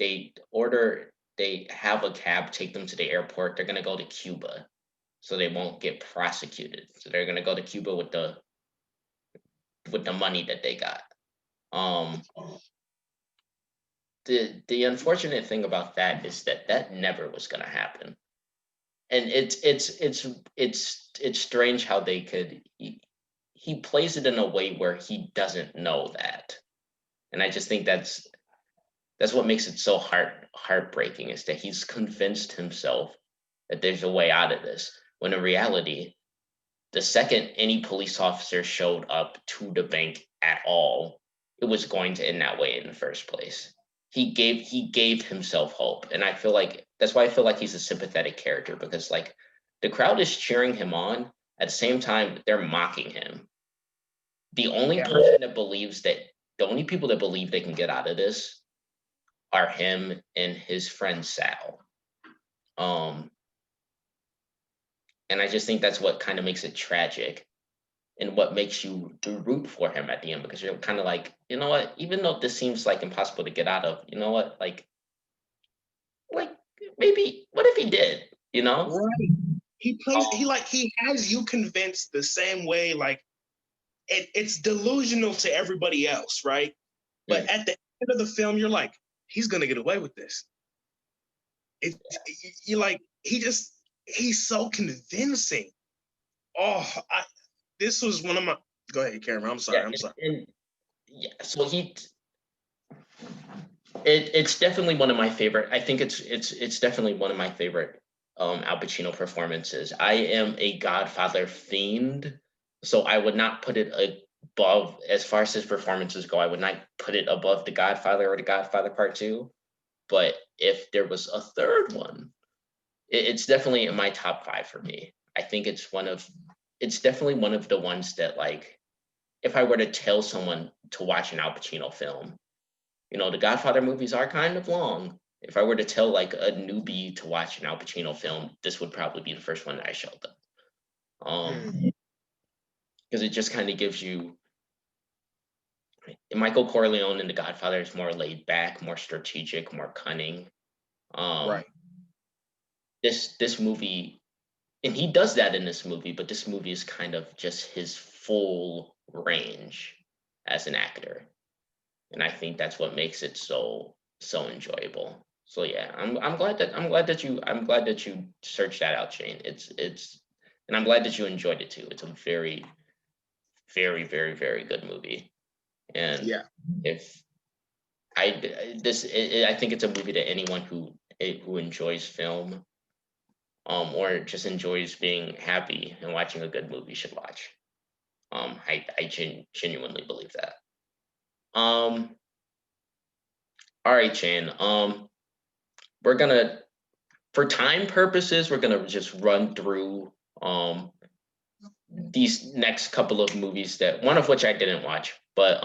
have a cab take them to the airport. They're gonna go to Cuba, so they won't get prosecuted. So they're gonna go to Cuba with the money that they got. The unfortunate thing about that is that never was gonna happen, and it's strange how they could. He plays it in a way where he doesn't know that. And I just think that's what makes it so heartbreaking, is that he's convinced himself that there's a way out of this, when in reality, the second any police officer showed up to the bank at all, it was going to end that way in the first place. He gave himself hope. And I feel like that's why I feel like he's a sympathetic character, because like the crowd is cheering him on, at the same time they're mocking him. The only people that believe they can get out of this are him and his friend Sal. And I just think that's what kind of makes it tragic, and what makes you root for him at the end, because you're kind of like, you know what, even though this seems like impossible to get out of, you know what, like maybe what if he did, you know? Right. He plays. Um, He has you convinced the same way. Like it's delusional to everybody else, right? But mm, at the end of the film, you're like, he's gonna get away with this. It, you're like, he's so convincing. Oh, this was one of my. Go ahead, Cameron. I'm sorry. yeah, I'm sorry. and yeah, so it's definitely one of my favorite. I think it's definitely one of my favorite Al Pacino performances. I am a Godfather fiend, so I would not put it above, as far as his performances go. I would not put it above The Godfather or The Godfather Part Two. But if there was a third one, it's definitely in my top five for me. I think it's definitely one of the ones that, like, if I were to tell someone to watch an Al Pacino film, you know, the Godfather movies are kind of long. If I were to tell like a newbie to watch an Al Pacino film, this would probably be the first one that I showed them. Mm, Because it just kind of gives you, Michael Corleone in The Godfather is more laid back, more strategic, more cunning. Um, right. this movie, and he does that in this movie, but this movie is kind of just his full range as an actor, and I think that's what makes it so enjoyable. So yeah, I'm glad that you searched that out, Shane. It's and I'm glad that you enjoyed it too. It's a very very good movie, and Yeah. if I think it's a movie that anyone who enjoys film, or just enjoys being happy and watching a good movie should watch. I genuinely believe that. Um, all right, Shane. We're gonna, for time purposes, we're gonna just run through these next couple of movies, that one of which I didn't watch, but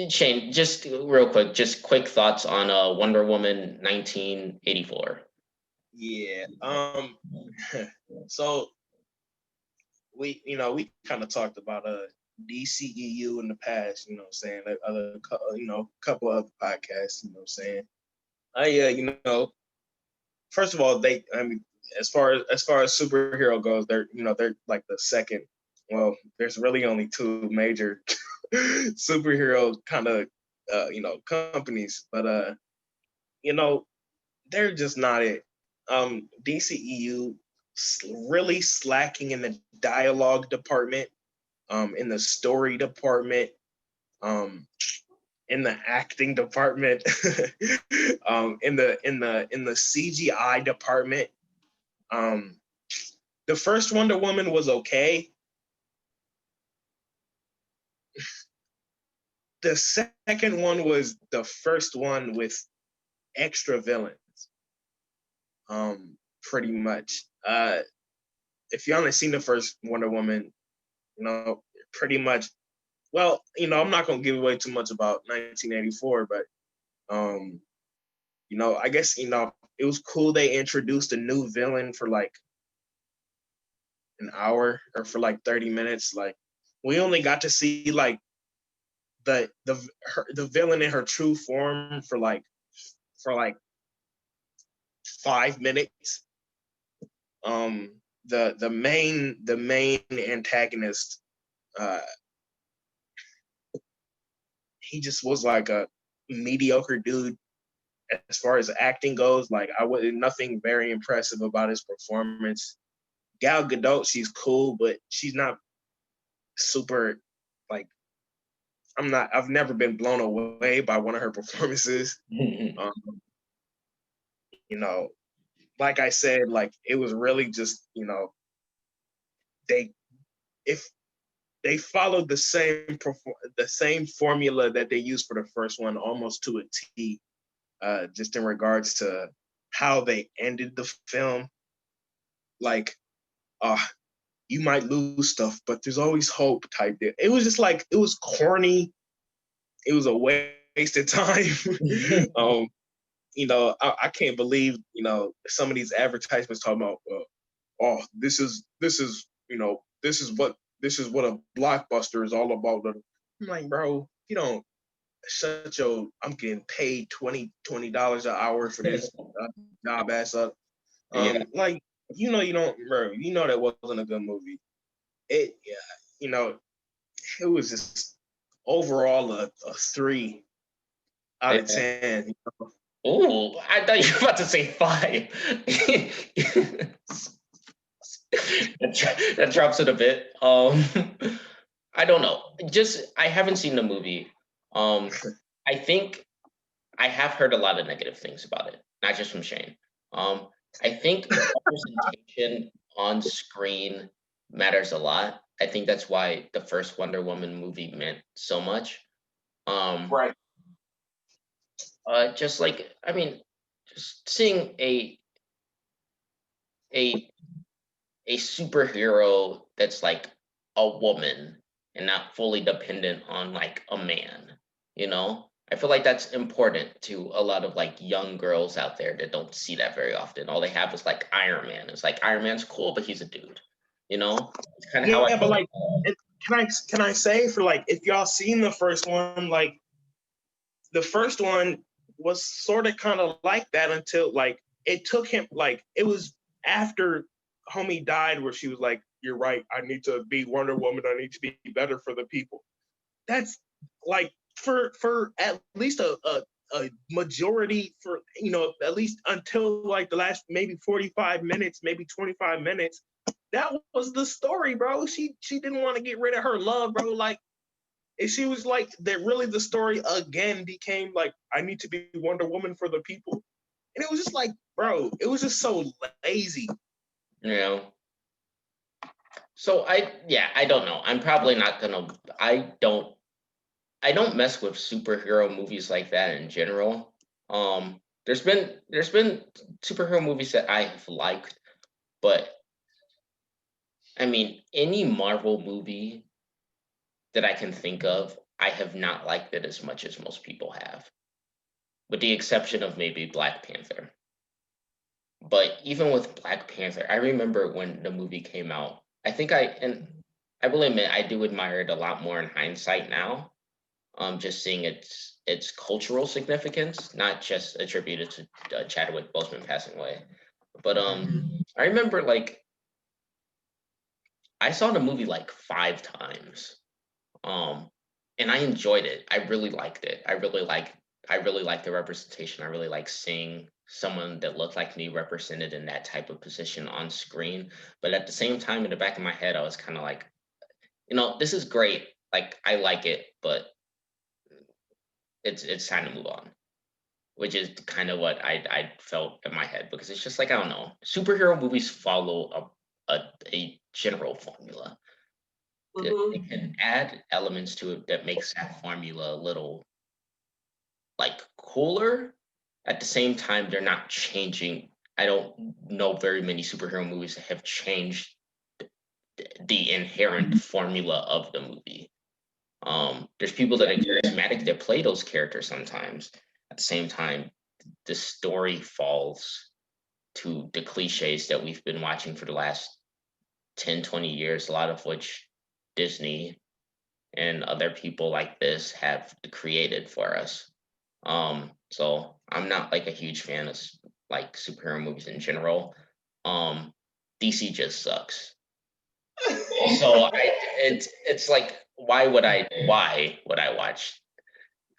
Shane, just real quick, just quick thoughts on Wonder Woman 1984. Yeah. So we kind of talked about DCEU in the past. You know, what I'm saying like other couple of podcasts. You know, what I'm saying first of all, I mean, as far as superhero goes, they're like the second. Well, there's really only two major superhero kind of companies, but you know they're just not it. DCEU really slacking in the dialogue department, in the story department, um, in the acting department, in the CGI department. Um, the first Wonder Woman was okay. The second one was the first one with extra villains. Pretty much. If you only seen the first Wonder Woman, pretty much. Well, I'm not gonna give away too much about 1984, but I guess it was cool they introduced a new villain for like an hour or for like 30 minutes. Like we only got to see like the villain in her true form for like 5 minutes. The main antagonist, uh he just was like a mediocre dude as far as acting goes. Like I was nothing very impressive about his performance. Gal Gadot, she's cool, but she's not super like I've never been blown away by one of her performances. Um, you know, like I said, like it was really just, they if they followed the same formula that they used for the first one almost to a T, just in regards to how they ended the film. Like, uh, you might lose stuff, but there's always hope type deal. It was just like it was corny. It was a wasted time. I can't believe some of these advertisements talking about, oh, this is this is what a blockbuster is all about. I'm like, bro, you don't shut your. I'm getting paid $20 an hour for this job ass up. Yeah. Like you don't, bro. You know that wasn't a good movie. It, you know, it was just overall a 3 out of 10. Ooh, I thought you were about to say 5. That drops it a bit. I don't know. I haven't seen the movie. I think I have heard a lot of negative things about it, not just from Shane. I think representation on screen matters a lot. I think that's why the first Wonder Woman movie meant so much. Right. Just like, I mean, just seeing a superhero that's like a woman and not fully dependent on like a man, you know? I feel like that's important to a lot of like young girls out there that don't see that very often. All they have is like Iron Man. It's like Iron Man's cool, but he's a dude, you know? It's kind of how I Yeah, but like, can I say, for like, if y'all seen the first one, like the first one was sort of kind of like that until like it took him, like it was after homie died where she was like, you're right, I need to be Wonder Woman, I need to be better for the people. That's like for at least a majority, for at least until like the last maybe 45 minutes, maybe 25 minutes, that was the story, bro. She didn't want to get rid of her love, bro. Like, and she was like, that really the story again became like, I need to be Wonder Woman for the people. And it was just like, bro, it was just so lazy. you know. So I don't know. I'm probably not gonna. I don't mess with superhero movies like that in general. There's been superhero movies that I have liked, but I mean, any Marvel movie that I can think of, I have not liked it as much as most people have, with the exception of maybe Black Panther. But even with Black Panther, I remember when the movie came out. I will admit I do admire it a lot more in hindsight now. Just seeing its cultural significance, not just attributed to Chadwick Boseman passing away. But I remember like I saw the movie like 5 times. Um, and I enjoyed it. I really liked it. I really like the representation. I really like seeing someone that looked like me represented in that type of position on screen. But at the same time, in the back of my head, I was kind of like, this is great. Like I like it, but it's time to move on. Which is kind of what I felt in my head, because it's just like, I don't know. Superhero movies follow a general formula. They can add elements to it that makes that formula a little like cooler. At the same time, they're not changing. I don't know very many superhero movies that have changed the inherent formula of the movie. There's people that are charismatic that play those characters sometimes. At the same time, the story falls to the cliches that we've been watching for the last 10, 20 years, a lot of which Disney and other people like this have created for us. So I'm not like a huge fan of like superhero movies in general. DC just sucks. So it's like, why would I watch?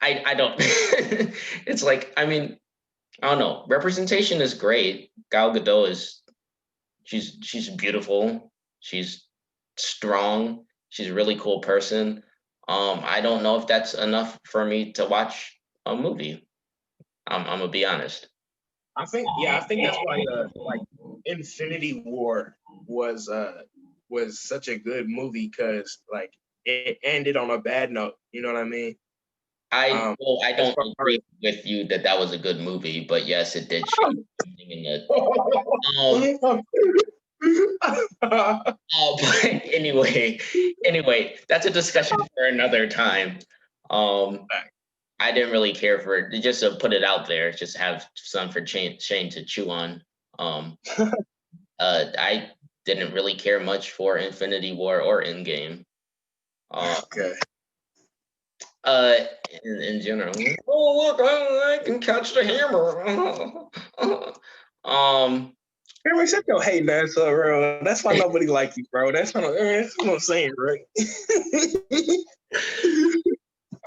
I don't. It's like, I mean, I don't know. Representation is great. Gal Gadot she's beautiful. She's strong. She's a really cool person. I don't know if that's enough for me to watch a movie. I'm gonna be honest. I think that's why like Infinity War was such a good movie, because like it ended on a bad note. You know what I mean? I As don't far agree with you that was a good movie, but yes, it did change something in the. But anyway, that's a discussion for another time. Um, I didn't really care for it. Just to put it out there, just have some for Shane to chew on. I didn't really care much for Infinity War or Endgame. Okay. In general, oh look, I can catch the hammer. Henry, shut your hating ass up, bro. That's why nobody like you, bro. That's what I'm saying, right?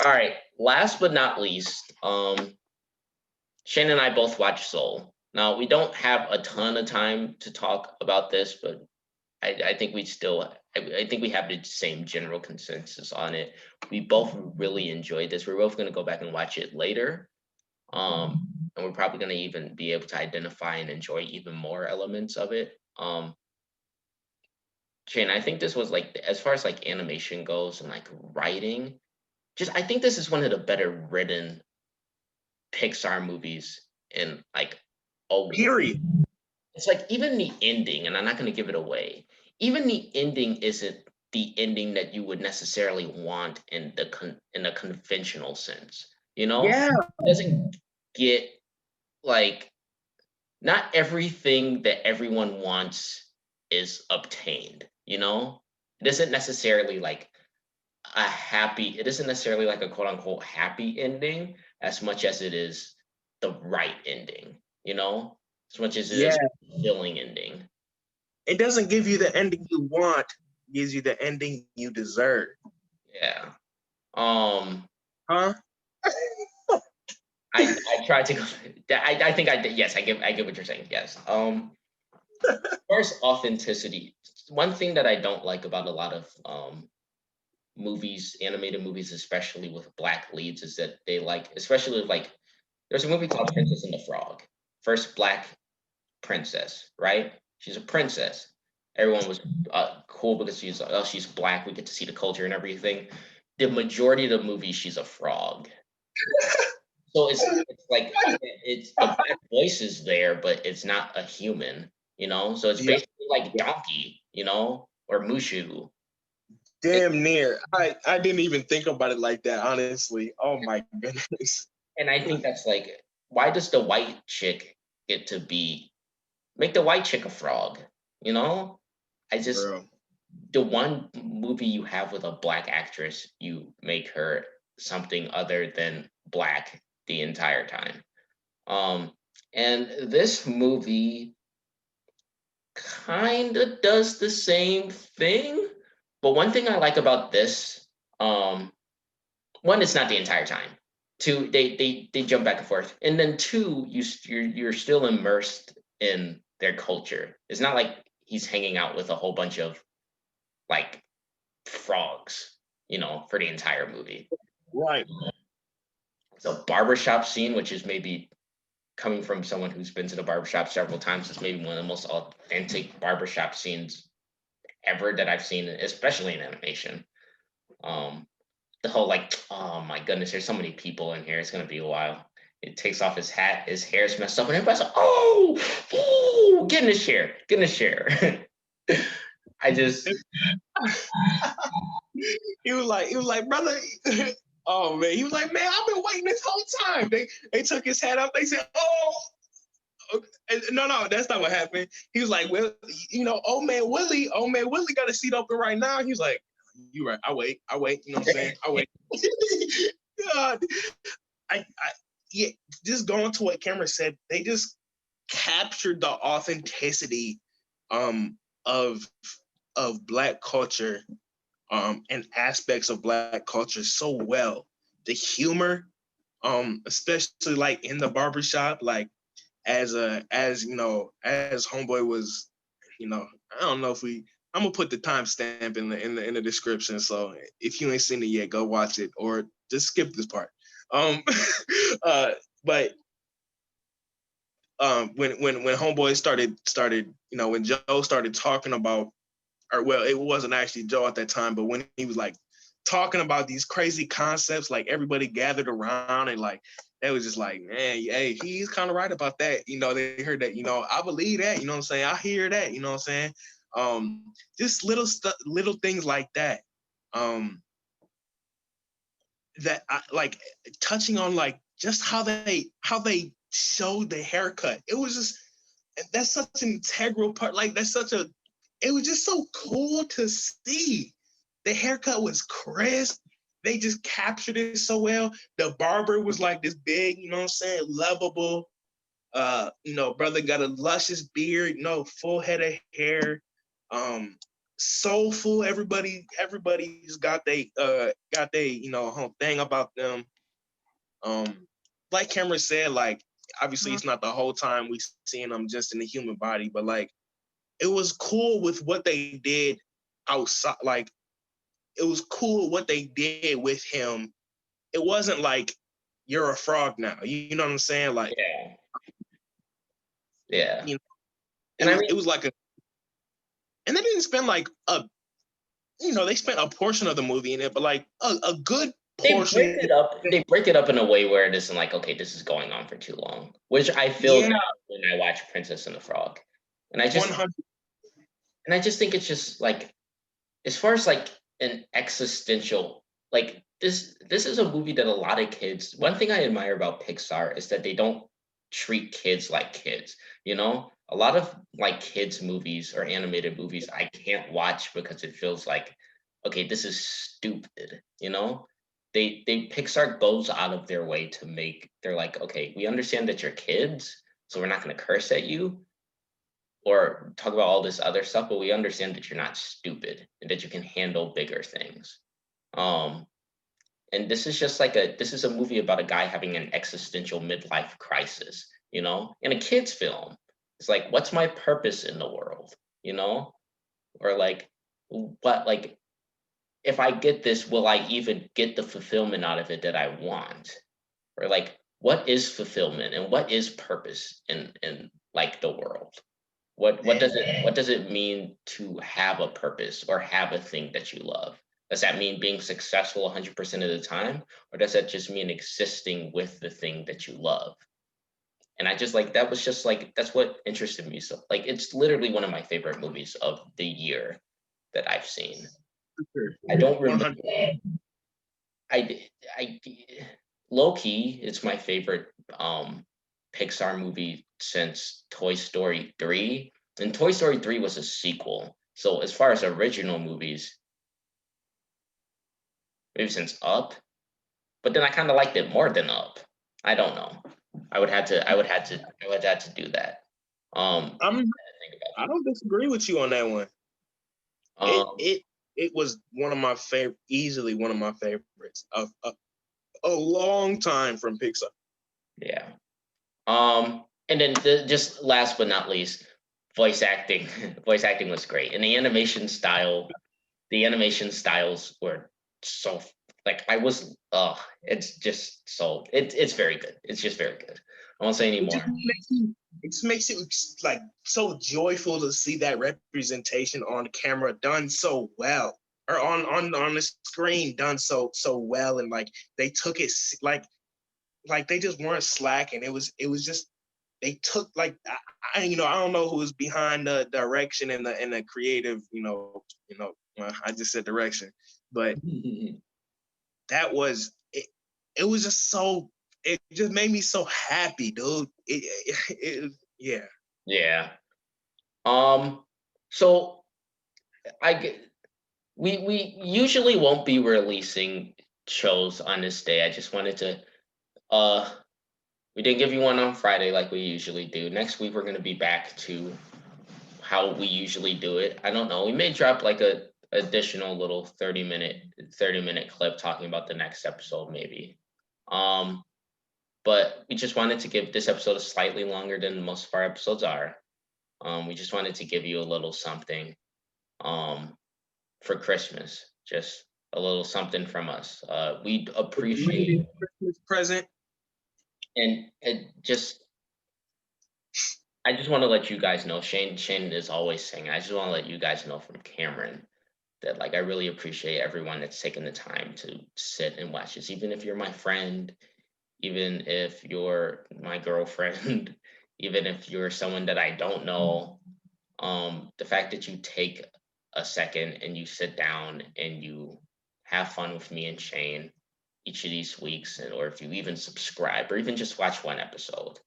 All right. Last but not least, Shane and I both watched Soul. Now we don't have a ton of time to talk about this, but I think I think we have the same general consensus on it. We both really enjoyed this. We're both going to go back and watch it later. And we're probably going to even be able to identify and enjoy even more elements of it. Shane, I think this was like, as far as like animation goes and like writing, I think this is one of the better written Pixar movies in like a Period. It's like even the ending, and I'm not going to give it away. Even the ending isn't the ending that you would necessarily want in the conventional sense. You know, Yeah. it doesn't get like, not everything that everyone wants is obtained. You know, it isn't necessarily like it isn't necessarily like a quote unquote happy ending as much as it is the right ending. You know, as much as it is Yeah. a fulfilling ending. It doesn't give you the ending you want, it gives you the ending you deserve. Yeah. Huh? I tried to go. I think I did. Yes, I get what you're saying. Yes. First, authenticity. One thing that I don't like about a lot of movies, animated movies, especially with black leads, is that they like, especially like, there's a movie called Princess and the Frog. First black princess, right? She's a princess. Everyone was cool because she's black. We get to see the culture and everything. The majority of the movie, she's a frog. So it's like, it's the black voice is there, but it's not a human, you know. So it's Yeah. basically like Donkey, you know, or Mushu. Damn near. I didn't even think about it like that, honestly. Oh my goodness. And I think that's like, why does the white chick get to make the white chick a frog? You know, Bro. the one movie you have with a black actress, you make her something other than black the entire time. And this movie kind of does the same thing. But one thing I like about this, one, it's not the entire time. Two, they jump back and forth, and then two, you're still immersed in their culture. It's not like he's hanging out with a whole bunch of like frogs, you know, for the entire movie. Right. It's a barbershop scene, which is maybe, coming from someone who's been to the barbershop several times, it's maybe one of the most authentic barbershop scenes ever that I've seen, especially in animation. The whole like, oh my goodness, there's so many people in here. It's gonna be a while. It takes off his hat, his hair's messed up, and everybody's like, oh, get in this chair, get in this chair. I just he was like, brother. Oh man, he was like, man, I've been waiting this whole time. They took his hat off. They said, oh, okay. No, that's not what happened. He was like, well, you know, old man Willie got a seat open right now. He was like, you right. I wait. You know what I'm saying? I wait. God, yeah. Just going to what Cameron said, they just captured the authenticity, of Black culture, and aspects of Black culture so well. The humor, especially like in the barbershop, like as you know, as Homeboy was, you know, I don't know if I'm gonna put the timestamp in the description. So if you ain't seen it yet, go watch it or just skip this part. But when Homeboy started, you know, when Joe started talking about, or well, it wasn't actually Joe at that time, but when he was like talking about these crazy concepts, like everybody gathered around and like they was just like, man, hey, he's kind of right about that. You know, they heard that, you know, I believe that, you know what I'm saying? I hear that, you know what I'm saying? Just little things like that. That I like touching on, like just how they showed the haircut. It was just, that's such an integral part. Like that's such a it was just so cool to see. The haircut was crisp. They just captured it so well. The barber was like this big, you know what I'm saying, lovable. Brother got a luscious beard, full head of hair. Soulful. Everybody's got they whole thing about them. Like Cameron said, like obviously it's not the whole time we seeing them just in the human body, but like it was cool with what they did outside. Like it was cool what they did with him. It wasn't like you're a frog now. You know what I'm saying? Like yeah. You know, And I mean, it was like and they didn't spend like they spent a portion of the movie in it, but like a good portion. They break it up in a way where it isn't like, okay, this is going on for too long, which I feel now when I watch Princess and the Frog. And I just 100. and I just think it's just like, as far as like an existential, like this is a movie that a lot of kids, one thing I admire about Pixar is that they don't treat kids like kids. A lot of like kids movies or animated movies I can't watch because it feels like, okay, this is stupid. They Pixar goes out of their way to they're like, okay, we understand that you're kids, so we're not going to curse at you or talk about all this other stuff, but we understand that you're not stupid and that you can handle bigger things. And this is just like this is a movie about a guy having an existential midlife crisis, in a kid's film. It's like, what's my purpose in the world? Or like, what, like, if I get this, will I even get the fulfillment out of it that I want? Or like, what is fulfillment and what is purpose in like the world? What does it mean to have a purpose or have a thing that you love? Does that mean being successful 100% of the time, or does that just mean existing with the thing that you love? And I just like, that was just like, that's what interested me. So like, it's literally one of my favorite movies of the year that I've seen. I don't remember. I low key, it's my favorite Pixar movie since Toy Story 3. And Toy Story 3 was a sequel. So as far as original movies, maybe since Up, but then I kind of liked it more than Up. I don't know. I would have to do that. I don't disagree with you on that one. It was one of my favorite, easily one of my favorites of a long time from Pixar. Yeah. And then just last but not least, voice acting. Voice acting was great, and the animation styles were so, like, it's just so, it's very good. It's just very good. I won't say anymore. It just makes it like so joyful to see that representation on camera done so well, or on the screen done so well, and like they took it like they just weren't slacking. It was just, they took, like, I don't know who was behind the direction and the creative, I just said direction, but that was it. It was just so, it just made me so happy, dude. Yeah. Yeah. So we usually won't be releasing shows on this day. I just wanted to we didn't give you one on Friday like we usually do. Next week we're gonna be back to how we usually do it. I don't know. We may drop like a additional little 30-minute clip talking about the next episode, maybe. But we just wanted to give this episode slightly longer than most of our episodes are. We just wanted to give you a little something for Christmas, just a little something from us. We appreciate Christmas present. And I just want to let you guys know, Shane is always saying, I just want to let you guys know from Cameron that, like, I really appreciate everyone that's taken the time to sit and watch this, even if you're my friend, even if you're my girlfriend, even if you're someone that I don't know. The fact that you take a second and you sit down and you have fun with me and Shane each of these weeks, or if you even subscribe or even just watch one episode.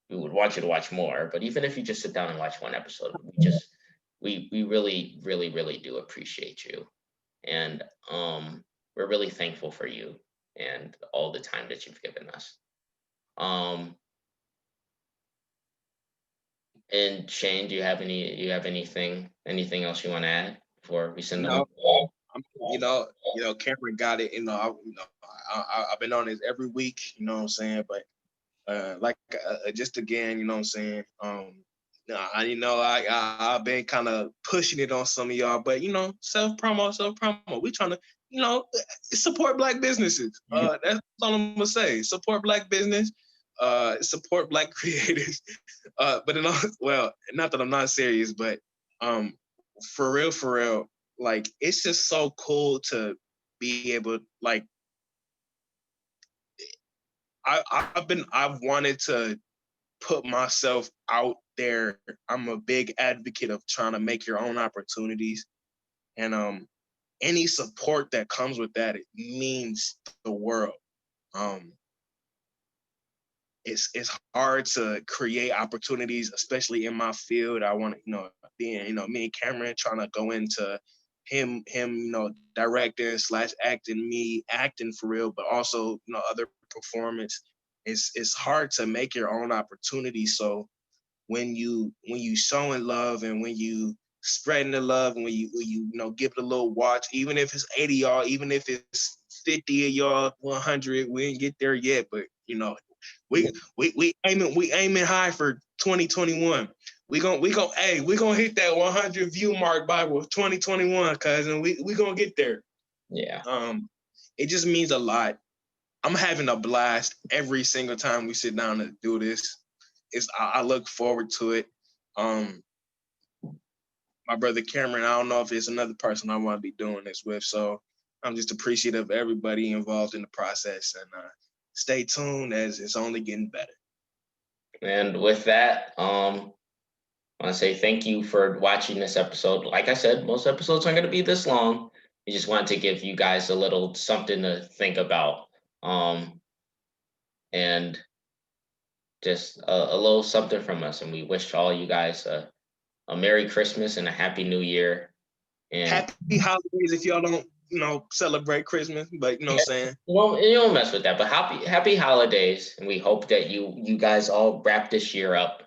We would want you to watch more, but even if you just sit down and watch one episode, we really, really, really do appreciate you. And we're really thankful for you and all the time that you've given us. And Shane, do you have anything else you want to add before we send them? I'm, Cameron got it. I've been on this every week. You know what I'm saying? But just again, you know what I'm saying? I've been kind of pushing it on some of y'all, but self promo. We trying to, support Black businesses. That's all I'm gonna say. Support Black business. Support Black creators. But well, not that I'm not serious, but for real, like it's just so cool to be able, like, I've wanted to put myself out there. I'm a big advocate of trying to make your own opportunities, and any support that comes with that, it means the world. It's hard to create opportunities, especially in my field. I want to, being, me and Cameron trying to go into him, directing / acting, me acting for real, but also, other performance. It's hard to make your own opportunities. So when you showing love, and when you spreading the love, and when you give it a little watch, even if it's 80 y'all, even if it's 50 of y'all, 100, we didn't get there yet, but we aiming high for 2021. We gonna hit that 100 view mark by 2021, cousin. We gonna get there. Yeah. It just means a lot. I'm having a blast every single time we sit down to do this. I look forward to it. My brother Cameron, I don't know if it's another person I want to be doing this with, so I'm just appreciative of everybody involved in the process, and stay tuned, as it's only getting better. And with that, I want to say thank you for watching this episode. Like I said, most episodes aren't going to be this long. We just wanted to give you guys a little something to think about, and just a little something from us. And we wish all you guys a Merry Christmas and a Happy New Year. And Happy holidays if y'all don't, celebrate Christmas, but you know what I'm saying? Well, you don't mess with that, but happy holidays. And we hope that you guys all wrap this year up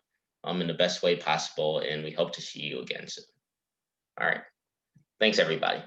in the best way possible. And we hope to see you again soon. All right. Thanks, everybody.